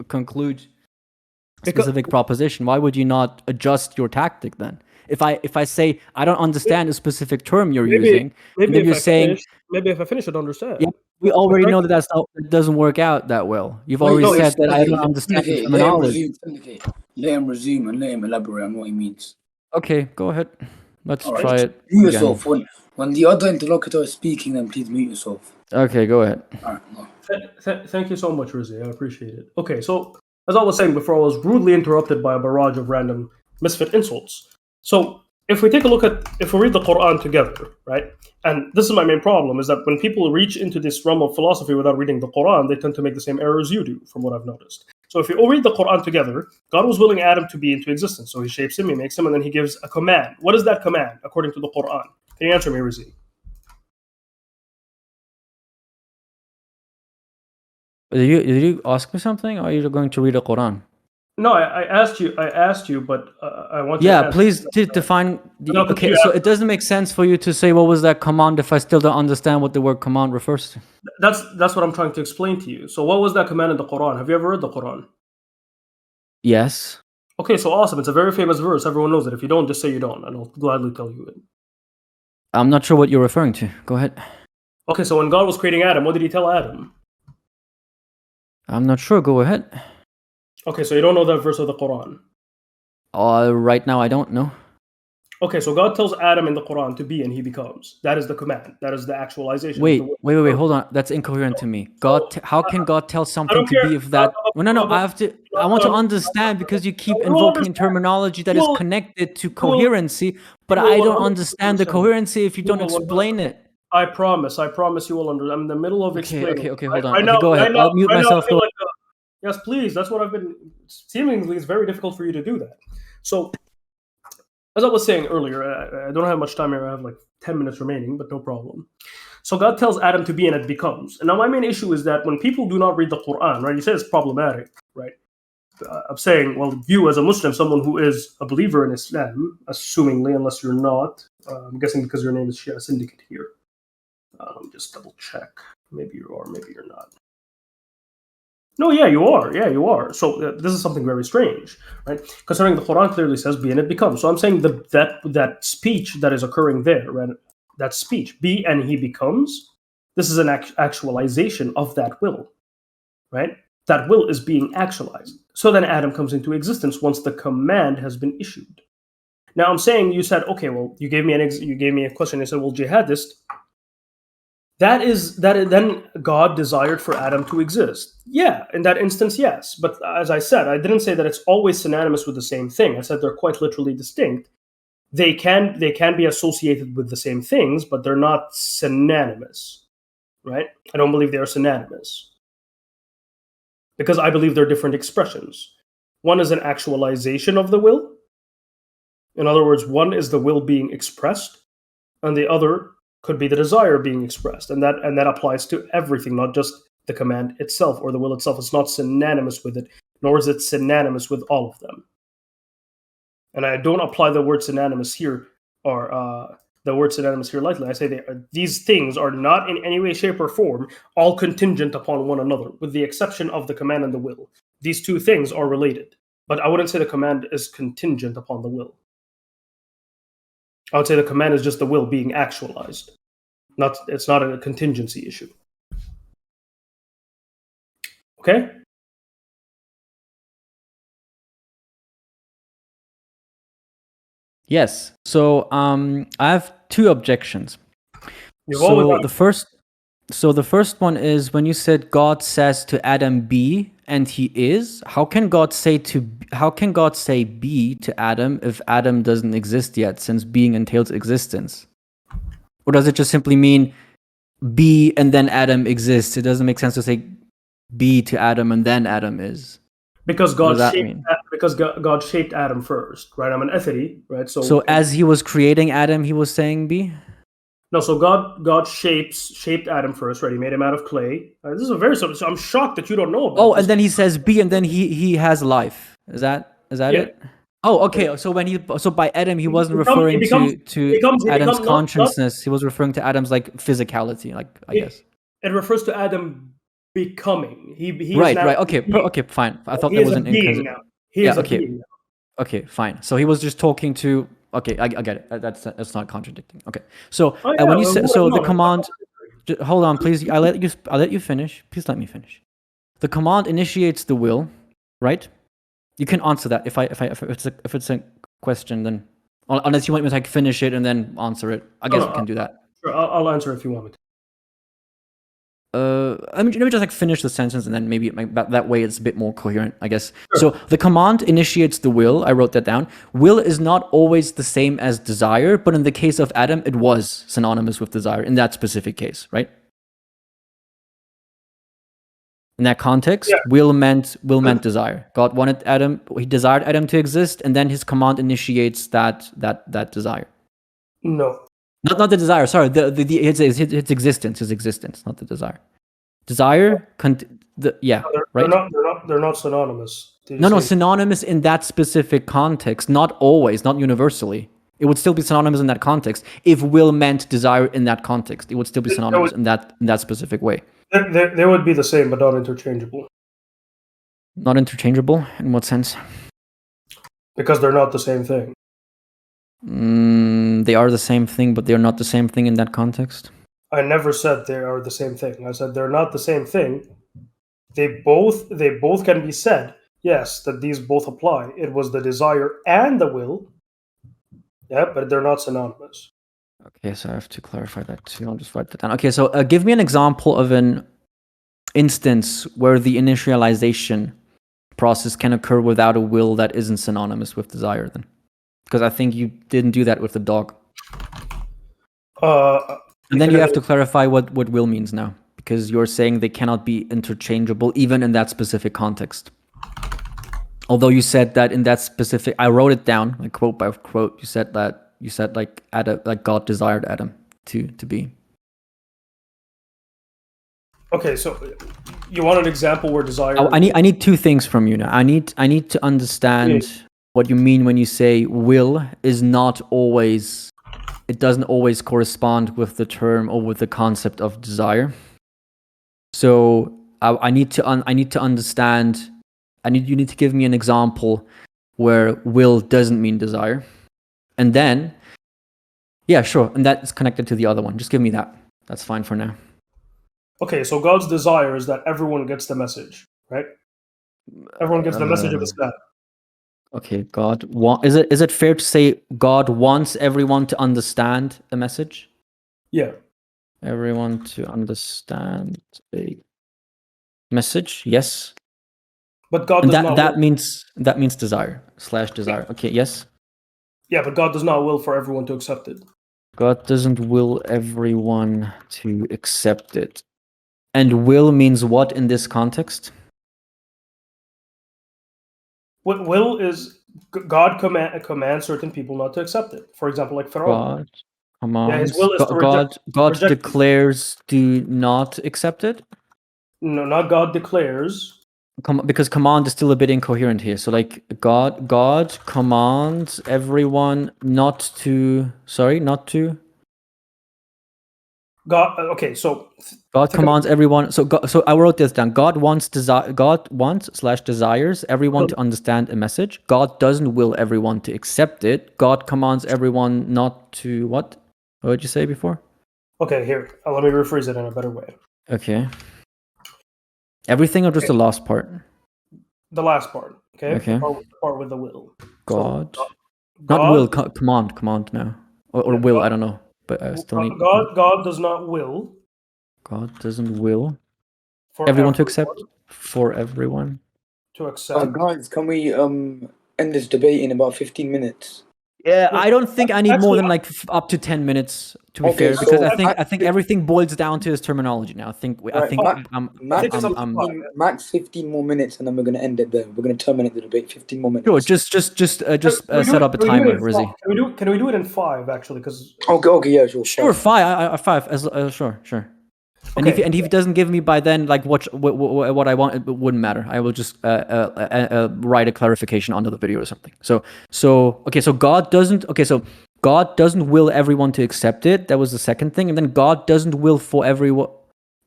S1: conclude a
S2: Because-
S1: specific proposition? Why would you not adjust your tactic then? If I say I don't understand a specific term you're using, and then you're saying,
S2: maybe if I finish, I'd understand.
S1: yeah, we already know that it doesn't work out that well. You've already
S3: Wait,
S1: said that I don't
S3: Syndicate,
S1: understand the
S3: Syndicate, let him
S1: terminology.
S3: resume, Syndicate. Let him resume and let him elaborate on what he means.
S1: Okay, go ahead. Let's
S3: All right,
S1: try it
S3: mute
S1: again.
S3: yourself. When the other interlocutor is speaking, then please mute yourself.
S1: Okay, go ahead.
S3: All right, no.
S2: Thank you so much, Rizzi. I appreciate it. Okay, so as I was saying before, I was rudely interrupted by a barrage of random misfit insults. So if we read the Quran together, right? And this is my main problem, is that when people reach into this realm of philosophy without reading the Quran, they tend to make the same errors you do, from what I've noticed. So if you all read the Quran together, God was willing Adam to be into existence. So he shapes him, he makes him, and then he gives a command. What is that command, according to the Quran? Can you answer me, Rizzi?
S1: Did you ask me something, or are you going to read the Quran?
S2: No, I asked you, but I want
S1: Yeah,
S2: to ask
S1: please define.
S2: No, could
S1: Okay,
S2: you
S1: so
S2: ask-
S1: it doesn't make sense for you to say what was that command if I still don't understand what the word command refers to.
S2: That's what I'm trying to explain to you. So what was that command in the Quran? Have you ever read the Quran?
S1: Yes.
S2: Okay, so awesome. It's a very famous verse. Everyone knows it. If you don't, just say you don't, and I'll gladly tell you it.
S1: I'm not sure what you're referring to. Go ahead.
S2: Okay, so when God was creating Adam, what did he tell Adam?
S1: I'm not sure. Go ahead.
S2: Okay, so you don't know that verse of the Quran.
S1: Right now I don't know.
S2: Okay, so God tells Adam in the Quran to be and he becomes. That is the command. That is the actualization.
S1: Wait,
S2: of the word.
S1: wait. Hold on. That's incoherent to me. God, how can God tell something to
S2: care.
S1: be if that? Well, no. I have to. I want to understand, because you keep
S2: You will
S1: invoking
S2: understand.
S1: terminology that
S2: You
S1: is
S2: will-
S1: connected to
S2: will-
S1: coherency, but
S2: you will
S1: I don't
S2: 100%
S1: understand the
S2: understand.
S1: coherency if you don't
S2: You will
S1: explain it.
S2: I promise you will understand. I'm in the middle of explaining.
S1: Okay. Hold on.
S2: Right
S1: Okay,
S2: now,
S1: go ahead.
S2: right now,
S1: I'll mute
S2: right now,
S1: myself.
S2: I feel like yes, please. That's what I've been. Seemingly, it's very difficult for you to do that. So, as I was saying earlier, I don't have much time here. I have like 10 minutes remaining, but no problem. So God tells Adam to be and it becomes. And now my main issue is that when people do not read the Quran, right? You say it's problematic, right? I'm saying, well, you as a Muslim, someone who is a believer in Islam, assumingly, unless you're not, I'm guessing because your name is Shia Syndicate here. Let me just double check. Maybe you are, maybe you're not. No, yeah, you are. Yeah, you are. So this is something very strange, right? Considering the Quran clearly says "be and it becomes." So I'm saying that speech that is occurring there, right? That speech, "be and he becomes." This is an actualization of that will, right? That will is being actualized. So then Adam comes into existence once the command has been issued. Now I'm saying you said, okay, well, you gave me a question. You said, well, jihadist. Then God desired for Adam to exist. Yeah, in that instance, yes. But as I said, I didn't say that it's always synonymous with the same thing. I said they're quite literally distinct. They can be associated with the same things, but they're not synonymous, right? I don't believe they are synonymous because I believe they're different expressions. One is an actualization of the will. In other words, one is the will being expressed, and the other could be the desire being expressed, and that applies to everything, not just the command itself or the will itself. It's not synonymous with it, nor is it synonymous with all of them. And I don't apply the word synonymous here or the word synonymous here lightly. I say these things are not in any way, shape, or form all contingent upon one another, with the exception of the command and the will. These two things are related, but I wouldn't say the command is contingent upon the will. I would say the command is just the will being actualized. It's not a contingency issue. Okay?
S1: Yes. So I have two objections.
S2: You've always
S1: The first one is when you said God says to Adam be and he is. How can God say be to Adam if Adam doesn't exist yet, since being entails existence? Or does it just simply mean be and then Adam exists? It doesn't make sense to say be to Adam and then Adam is.
S2: because
S1: What
S2: God
S1: does that
S2: shaped
S1: mean?
S2: because God shaped Adam first, right? I'm an ethity, right?
S1: So as he was creating Adam, he was saying B?
S2: No, so God shaped Adam first, right? He made him out of clay. This is a very simple. So I'm shocked that you don't know about
S1: Oh,
S2: this.
S1: and then he says B, and then he has life. Is that
S2: Yeah.
S1: it? Oh, okay. So by Adam, he wasn't referring to
S2: it
S1: Adam's
S2: becomes
S1: consciousness. He was referring to Adam's like physicality, like I guess.
S2: It refers to Adam becoming. He
S1: Right,
S2: is now,
S1: right. Okay, fine. I thought
S2: he
S1: there
S2: is
S1: was
S2: a
S1: an
S2: being now. He
S1: Yeah,
S2: is a
S1: okay.
S2: being now.
S1: Okay, fine. So he was just talking to. Okay, I get it. That's not contradicting. Okay, so
S2: Oh, yeah,
S1: when you say so,
S2: no,
S1: the
S2: no,
S1: command. Hold on, please. I'll let you finish. Please let me finish. The command initiates the will, right? You can answer that if it's a question, then unless you want me to like finish it and then answer it. I guess we can do that.
S2: Sure, I'll answer if you want me to.
S1: Let me just like finish the sentence and then maybe that way it's a bit more coherent, I guess. Sure. So the command initiates the will. I wrote that down. Will is not always the same as desire, but in the case of Adam, it was synonymous with desire in that specific case, right? In that context, will meant desire. God wanted Adam, he desired Adam to exist, and then his command initiates that desire.
S2: No.
S1: Not the desire. Sorry, its existence, not the desire. Desire, right?
S2: They're not synonymous.
S1: No, synonymous in that specific context, not always, not universally. It would still be synonymous in that context. If will meant desire in that context, it would still be synonymous in that specific way.
S2: They would be the same, but not interchangeable.
S1: Not interchangeable? In what sense?
S2: Because they're not the same thing.
S1: They are the same thing, but they're not the same thing in that context.
S2: I never said they are the same thing. I said they're not the same thing. They both can be said. Yes, that these both apply. It was the desire and the will. Yeah, but they're not synonymous.
S1: Okay, so I have to clarify that too. I'll just write that down. Okay, so give me an example of an instance where the initialization process can occur without a will that isn't synonymous with desire, then. Because I think you didn't do that with the dog. And then you have to clarify what will means now, because you're saying they cannot be interchangeable even in that specific context. Although you said that in that specific, I wrote it down, like quote by quote. You said like Adam, like God desired Adam to be.
S2: Okay, so you want an example where desire?
S1: I need two things from you now. I need to understand what you mean when you say will is not always. It doesn't always correspond with the term or with the concept of desire. So I need to understand. You need to give me an example where will doesn't mean desire, and then, yeah, sure, and that's connected to the other one. Just give me that. That's fine for now.
S2: Okay, so God's desire is that everyone gets the message, right? Everyone gets the message of Islam.
S1: Okay, is it fair to say God wants everyone to understand the message?
S2: Yeah.
S1: Everyone to understand a message, yes.
S2: But God does not.
S1: That means desire / desire. Okay, yes.
S2: Yeah, but God does not will for everyone to accept it.
S1: God doesn't will everyone to accept it. And will means what in this context?
S2: What will is God commands certain people not to accept it. For example, like Pharaoh.
S1: God commands.
S2: Yeah, his will is to reject.
S1: God declares do not accept it?
S2: No, not God declares.
S1: Because command is still a bit incoherent here. So like God commands everyone not to.
S2: God. Okay, so
S1: God commands everyone. So I wrote this down. God wants / desires everyone to understand a message. God doesn't will everyone to accept it. God commands everyone not to what? What did you say before?
S2: Okay, here. Let me rephrase it in a better way.
S1: Okay. Everything or just the last part?
S2: The last part. Okay.
S1: Okay.
S2: The part with the will.
S1: God.
S2: So,
S1: not will. Command now. Or will.
S2: God,
S1: I don't know. But I still need.
S2: God does not will.
S1: God doesn't will.
S2: For
S1: everyone to accept. For everyone.
S2: To accept.
S3: Guys, can we end this debate in about 15 minutes?
S1: Yeah, I don't think I need more
S2: Actually,
S1: than like up to 10 minutes to be
S3: Okay,
S1: fair, because
S3: so
S1: I think everything boils down to his terminology now. I think
S3: right, max
S2: it's up to
S3: 15 more minutes, and then we're gonna end it there. We're gonna terminate the debate. 15 more minutes.
S1: sure. Just set up a timer, Rizzy.
S2: Can we do it in 5 actually? Because
S3: Okay, yeah, sure.
S1: Sure,
S3: fine.
S1: 5. Sure. And
S2: Okay.
S1: if he doesn't give me by then like what I want, it wouldn't matter. I will just write a clarification under the video or something. So God doesn't will everyone to accept it. That was the second thing, and then God doesn't will for everyone.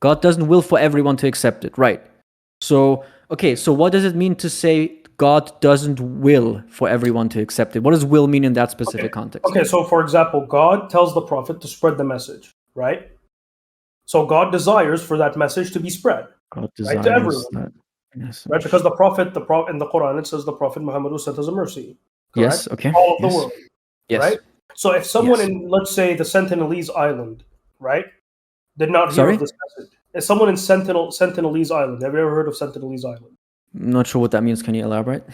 S1: God doesn't will for everyone to accept it, right? So what does it mean to say God doesn't will for everyone to accept it? What does will mean in that specific context?
S2: Okay, so for example, God tells the prophet to spread the message, right? So God desires for that message to be spread,
S1: God
S2: right, to everyone,
S1: that. Yes.
S2: right? Because the prophet in the Quran, it says the prophet Muhammad was sent as a mercy, correct?
S1: Yes. Okay.
S2: All of the
S1: Yes.
S2: world,
S1: Yes.
S2: right? So if someone
S1: Yes.
S2: in, let's say, the Sentinelese Island, right, did not hear
S1: Sorry?
S2: of this message. If someone in Sentinelese Island, have you ever heard of Sentinelese Island?
S1: I'm not sure what that means. Can you elaborate?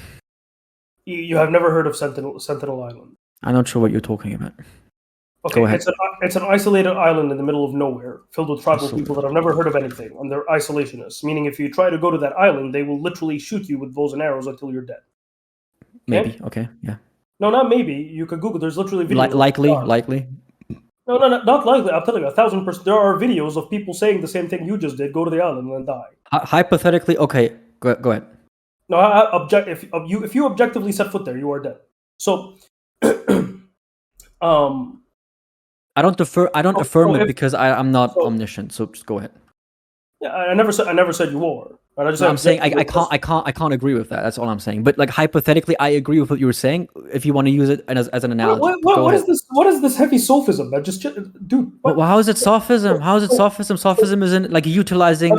S2: You have never heard of Sentinel Island.
S1: I'm not sure what you're talking about.
S2: Okay,
S1: Go ahead.
S2: it's an isolated island in the middle of nowhere, filled with tribal
S1: Isolated.
S2: people that have never heard of anything, and they're isolationists. Meaning, if you try to go to that island, they will literally shoot you with bows and arrows until you're dead.
S1: Maybe. Okay. Yeah.
S2: No, not maybe. You could Google. There's literally videos.
S1: Likely.
S2: No, not likely. I'm telling you, 1,000%. There are videos of people saying the same thing you just did: go to the island and then die.
S1: Hypothetically, okay. Go ahead.
S2: No, if you objectively set foot there, you are dead. So,
S1: I don't affirm it
S2: if-
S1: because I'm not
S2: so-
S1: omniscient. So just go ahead.
S2: yeah, I never said you are. Right? I just
S1: No,
S2: said
S1: I'm saying
S2: objectively-
S1: I can't agree with that. That's all I'm saying. But like hypothetically, I agree with what you were saying. If you want to use it as an analogy,
S2: What is this? What is this heavy sophism? That just, dude. What?
S1: Well, how is it sophism? How is it sophism? Sophism isn't like utilizing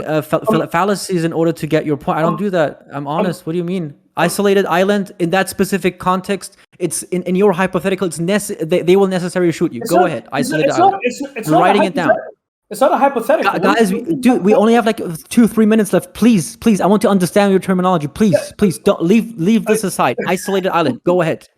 S1: fallacies in order to get your point. I don't do that. I'm honest. What do you mean? Isolated island in that specific context. It's in your hypothetical. It's they will necessarily shoot you. Go ahead. Isolated island.
S2: It's
S1: I'm
S2: not
S1: writing it down.
S2: It's not a hypothetical.
S1: Guys, we only have like 2-3 minutes left. Please, I want to understand your terminology. Please, don't leave this aside. Isolated island. Go ahead.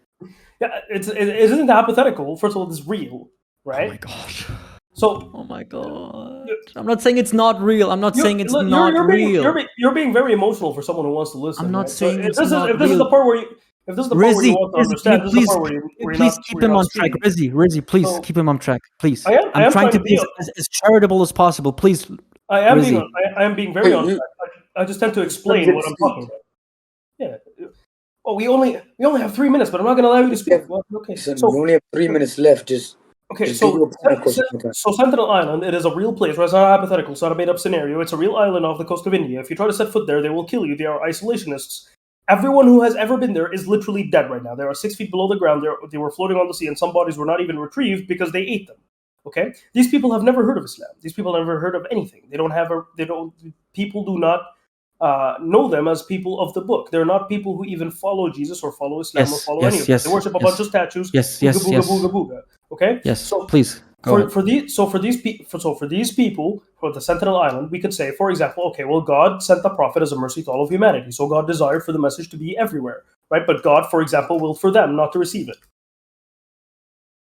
S2: Yeah, it isn't hypothetical. First of all, it's real, right?
S1: Oh my gosh.
S2: So,
S1: Oh my god. I'm not saying it's not real. I'm not saying it's
S2: you're
S1: not real.
S2: You're being very emotional for someone who wants to listen.
S1: I'm not
S2: right?
S1: saying
S2: so
S1: it's
S2: if
S1: not
S2: this is the
S1: real.
S2: part where you, if this is the part where you want to understand, this is the part where
S1: Please keep him on track. Rizzy, please
S2: So-
S1: keep him on track. Please.
S2: I am
S1: trying to be
S2: be
S1: as charitable as possible. Please.
S2: I am
S1: Rizzy.
S2: being very
S3: Wait,
S2: on
S3: you-
S2: track. I just tend to explain what I'm talking about. Yeah. Oh, we only have 3 minutes, but I'm not going to allow you to speak.
S3: Yeah.
S2: Well, okay.
S3: Listen,
S2: So
S3: we only have 3 minutes left. Just
S2: okay.
S3: get
S2: So
S3: your point across.
S2: so Sentinel Island, it is a real place. Right? It's not a hypothetical. It's not a made-up scenario. It's a real island off the coast of India. If you try to set foot there, they will kill you. They are isolationists. Everyone who has ever been there is literally dead right now. They are 6 feet below the ground. They were floating on the sea, and some bodies were not even retrieved because they ate them. Okay, these people have never heard of Islam. These people have never heard of anything. People do not know them as people of the book. They're not people who even follow Jesus or follow Islam or follow any of them. They worship a bunch of statues.
S1: Yes.
S2: Booga, booga, booga. Okay.
S1: Yes.
S2: So
S1: Please.
S2: for these people, for the Sentinel Island, we could say, for example, okay, well, God sent the prophet as a mercy to all of humanity. So God desired for the message to be everywhere, right? But God, for example, willed for them not to receive it.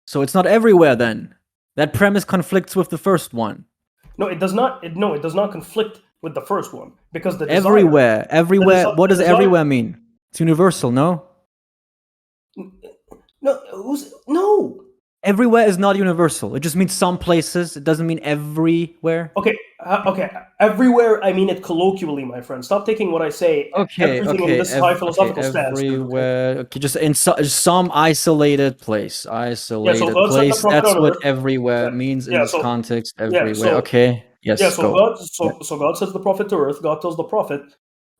S1: So it's not everywhere then. That premise conflicts with the first one.
S2: No, it does not. It does not conflict with the first one because the
S1: Everywhere. What does
S2: desire-
S1: everywhere mean? It's universal, no?
S2: No.
S1: Everywhere is not universal. It just means some places. It doesn't mean everywhere.
S2: Okay. Everywhere, I mean it colloquially, my friend. Stop taking what I say. Everything in this high philosophical stance.
S1: Everywhere. Okay, just in some isolated place. Isolated
S2: God sent the
S1: place.
S2: prophet
S1: That's
S2: on
S1: what
S2: earth.
S1: everywhere means in this
S2: so-
S1: context.
S2: yeah,
S1: Everywhere.
S2: so-
S1: Okay. Yes.
S2: Yeah, so
S1: go.
S2: God sends the prophet to earth. God tells the prophet,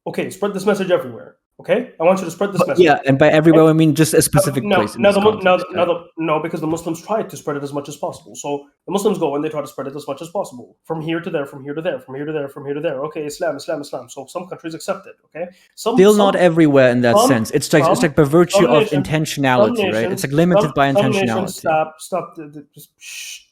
S2: okay, spread this message everywhere. Okay, I want you to spread this message.
S1: Yeah, and by everywhere I mean just a specific place.
S2: No, because the Muslims try to spread it as much as possible. So the Muslims go and they try to spread it as much as possible, from here to there, from here to there, from here to there, from here to there. Okay, Islam. So some countries accept it. Okay,
S1: Still not everywhere in that sense. It's like by virtue of
S2: nations-
S1: intentionality, right? It's like limited by
S2: Some nations,
S1: intentionality.
S2: stop. Just shh.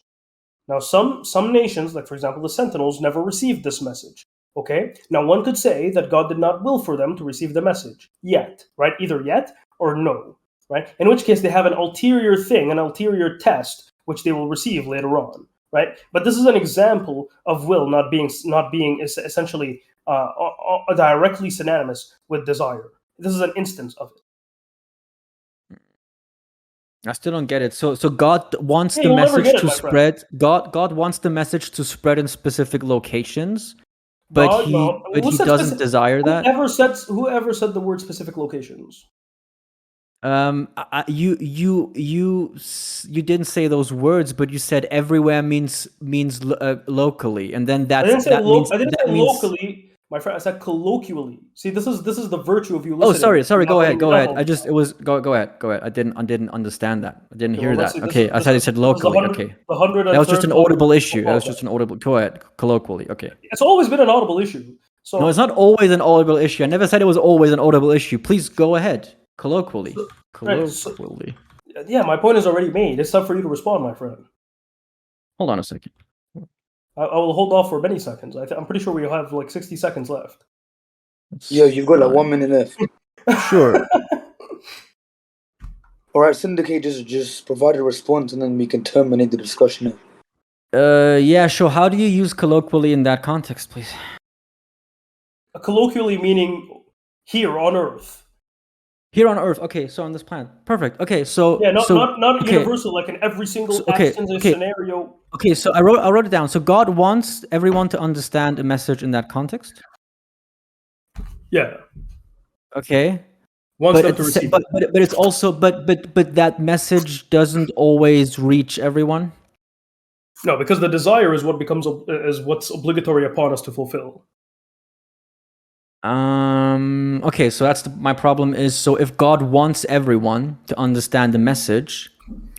S2: Now, some nations, like for example the Sentinels, never received this message. Okay. Now, one could say that God did not will for them to receive the message yet, right? Either yet or no. right? In which case they have an ulterior thing, an ulterior test, which they will receive later on, right? But this is an example of will not being essentially directly synonymous with desire. This is an instance of it.
S1: I still don't get it. So God wants the
S2: you'll never
S1: message
S2: get it,
S1: to
S2: my friend.
S1: spread. God wants the message to spread in specific locations, but
S2: God,
S1: he
S2: no.
S1: but
S2: Who
S1: he
S2: said
S1: doesn't
S2: specific-
S1: desire that.
S2: Whoever said the word specific locations?
S1: You didn't say those words, but you said everywhere means locally, and then
S2: I didn't say
S1: that means.
S2: locally, my friend. I said colloquially. See, this is the virtue of you
S1: Oh,
S2: listening.
S1: sorry. Go ahead.
S2: Go
S1: Go ahead. I didn't understand that. I didn't hear that. Okay, I thought you said locally. Okay, that was just an audible issue. That was just an audible. Go ahead, colloquially. Okay.
S2: It's always been an audible issue. So
S1: No, it's not always an audible issue. I never said it was always an audible issue. Please go ahead. Colloquially. Colloquially.
S2: Yeah, my point is already made. It's time for you to respond, my friend.
S1: Hold on a second.
S2: I will hold off for many seconds. I'm pretty sure we have like 60 seconds left.
S3: Yeah, you've got like 1 minute left.
S1: Sure.
S3: All right, Syndicate, just provide a response and then we can terminate the discussion.
S1: Yeah, sure. How do you use colloquially in that context, please?
S2: Colloquially meaning here on Earth.
S1: Here on Earth. Okay, so on this planet. Perfect. Okay, so
S2: yeah, not
S1: okay.
S2: universal, like in every single scenario.
S1: Okay, so I wrote it down. So God wants everyone to understand a message in that context.
S2: Yeah.
S1: Okay.
S2: Wants them to receive
S1: but it's also but that message doesn't always reach everyone.
S2: No, because the desire is what's obligatory upon us to fulfill.
S1: Okay, so that's my problem is, so if God wants everyone to understand the message,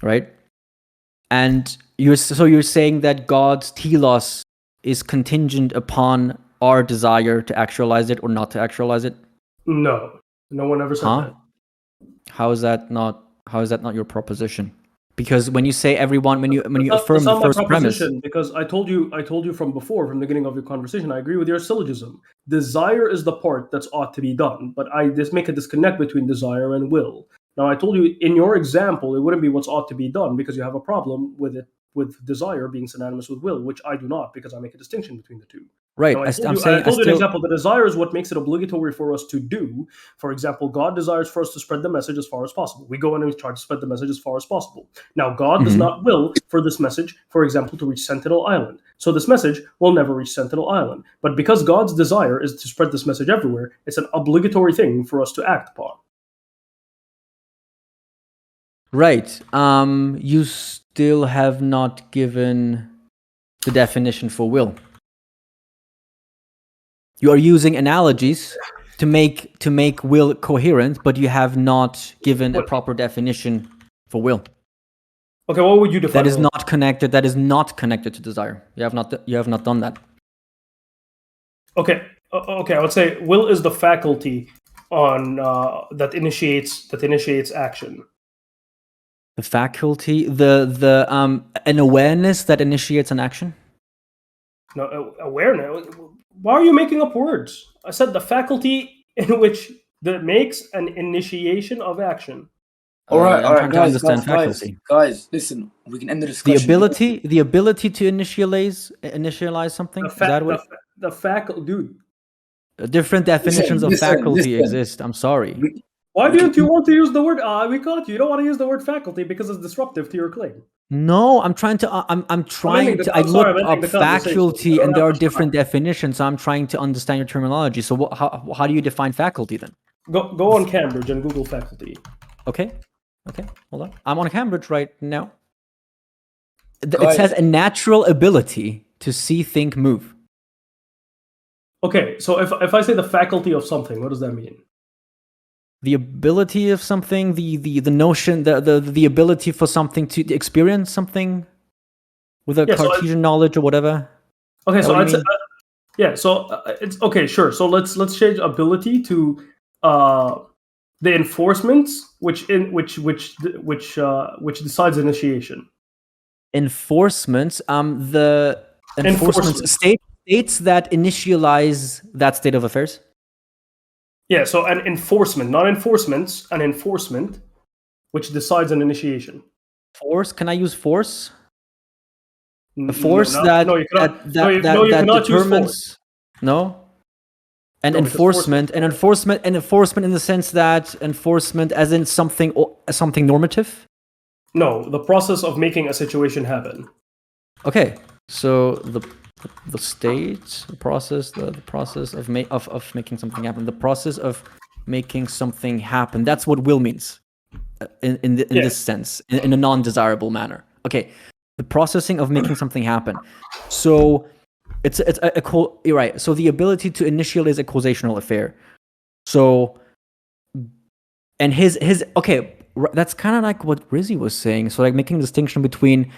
S1: right? And you're saying that God's telos is contingent upon our desire to actualize it or not to actualize it?
S2: No one ever said that.
S1: How is that not your proposition? Because when you say everyone, when you affirm the first premise,
S2: because I told you from before, from the beginning of your conversation, I agree with your syllogism. Desire is the part that's ought to be done, but I just make a disconnect between desire and will. Now, I told you in your example, it wouldn't be what's ought to be done because you have a problem with it, with desire being synonymous with will, which I do not, because I make a distinction between the two.
S1: Right.
S2: Now, I told you an example. The desire is what makes it obligatory for us to do. For example, God desires for us to spread the message as far as possible. We go in and we try to spread the message as far as possible. Now, God does not will for this message, for example, to reach Sentinel Island. So this message will never reach Sentinel Island. But because God's desire is to spread this message everywhere, it's an obligatory thing for us to act upon.
S1: Right. You still have not given the definition for will. You are using analogies to make will coherent, but you have not given a proper definition for will.
S2: Okay, what would you define?
S1: That is not connected. That is not connected to desire. You have not done that.
S2: Okay. I would say will is the faculty on that initiates action.
S1: The faculty, an awareness that initiates an action.
S2: No, awareness. Why are you making up words? I said the faculty in which that makes an initiation of action.
S3: All right, guys, listen. We can end the discussion.
S1: The ability to initialize something. Is that what?
S2: The faculty, dude.
S1: Different definitions of faculty exist. I'm sorry.
S2: Why don't you want to use the word? We caught you. You don't want to use the word faculty because it's disruptive to your claim.
S1: No, I'm trying to. I looked up faculty, and there are different definitions. So I'm trying to understand your terminology. So how do you define faculty then?
S2: Go on Cambridge and Google faculty.
S1: Okay, hold on. I'm on Cambridge right now. It says a natural ability to see, think, move.
S2: Okay, so if I say the faculty of something, what does that mean?
S1: The ability of something, the notion, the ability for something to experience something with a Cartesian knowledge or whatever.
S2: Okay, so I'd say, it's okay, sure. So let's change ability to the enforcements, which decides initiation.
S1: Enforcements, the enforcements states that initialize that state of affairs.
S2: Yeah, so an enforcement, not enforcements, an enforcement which decides an initiation.
S1: Force? Can I use force?
S2: A
S1: force
S2: you
S1: that
S2: cannot
S1: determines.
S2: use force.
S1: No. And
S2: No,
S1: enforcement in the sense that enforcement as in something normative.
S2: No, the process of making a situation happen.
S1: Okay, so the state, the process of making something happen. The process of making something happen. That's what will means, in this sense, in a non-desirable manner. Okay, the processing of making something happen. So it's you're right. So the ability to initiate is a causational affair. So, and his okay, that's kind of like what Rizzi was saying. So like making a distinction between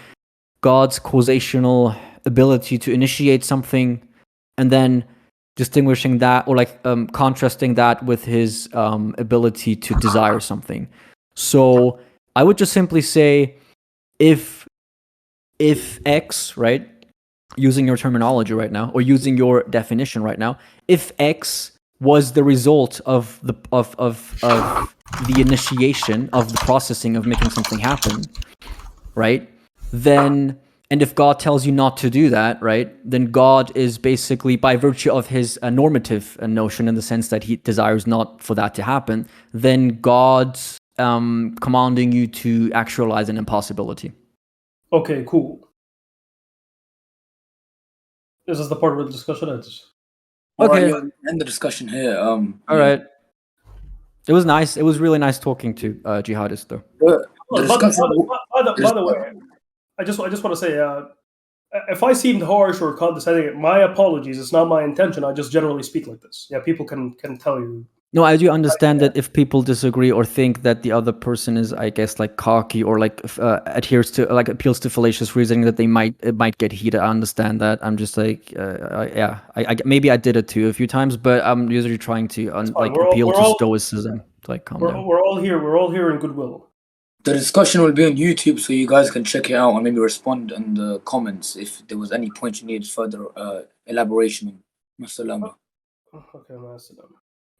S1: God's causational ability to initiate something, and then distinguishing that, or like contrasting that with his ability to desire something. So I would just simply say, if X, right, using your terminology right now, or using your definition right now, if X was the result of the initiation of the processing of making something happen, right? Then, and if God tells you not to do that, right, then God is basically, by virtue of his normative notion, in the sense that he desires not for that to happen, then God's commanding you to actualize an impossibility.
S2: Okay, cool. This is the part where the discussion ends.
S1: Okay.
S3: Alright, end the discussion here.
S1: All right. It was nice. It was really nice talking to Jihadist, though.
S2: By the way, I just want to say, if I seemed harsh or condescending, my apologies. It's not my intention. I just generally speak like this. Yeah, people can tell you.
S1: No, I do understand that if people disagree or think that the other person is, I guess, like cocky, or like appeals to fallacious reasoning, that it might get heated. I understand that. I'm just like, maybe I did it too a few times, but I'm usually trying to appeal to stoicism, to like calm down.
S2: We're all here in goodwill.
S3: The discussion will be on YouTube, so you guys can check it out and maybe respond in the comments if there was any point you needed further elaboration on. Masalama.
S2: Okay, masalam.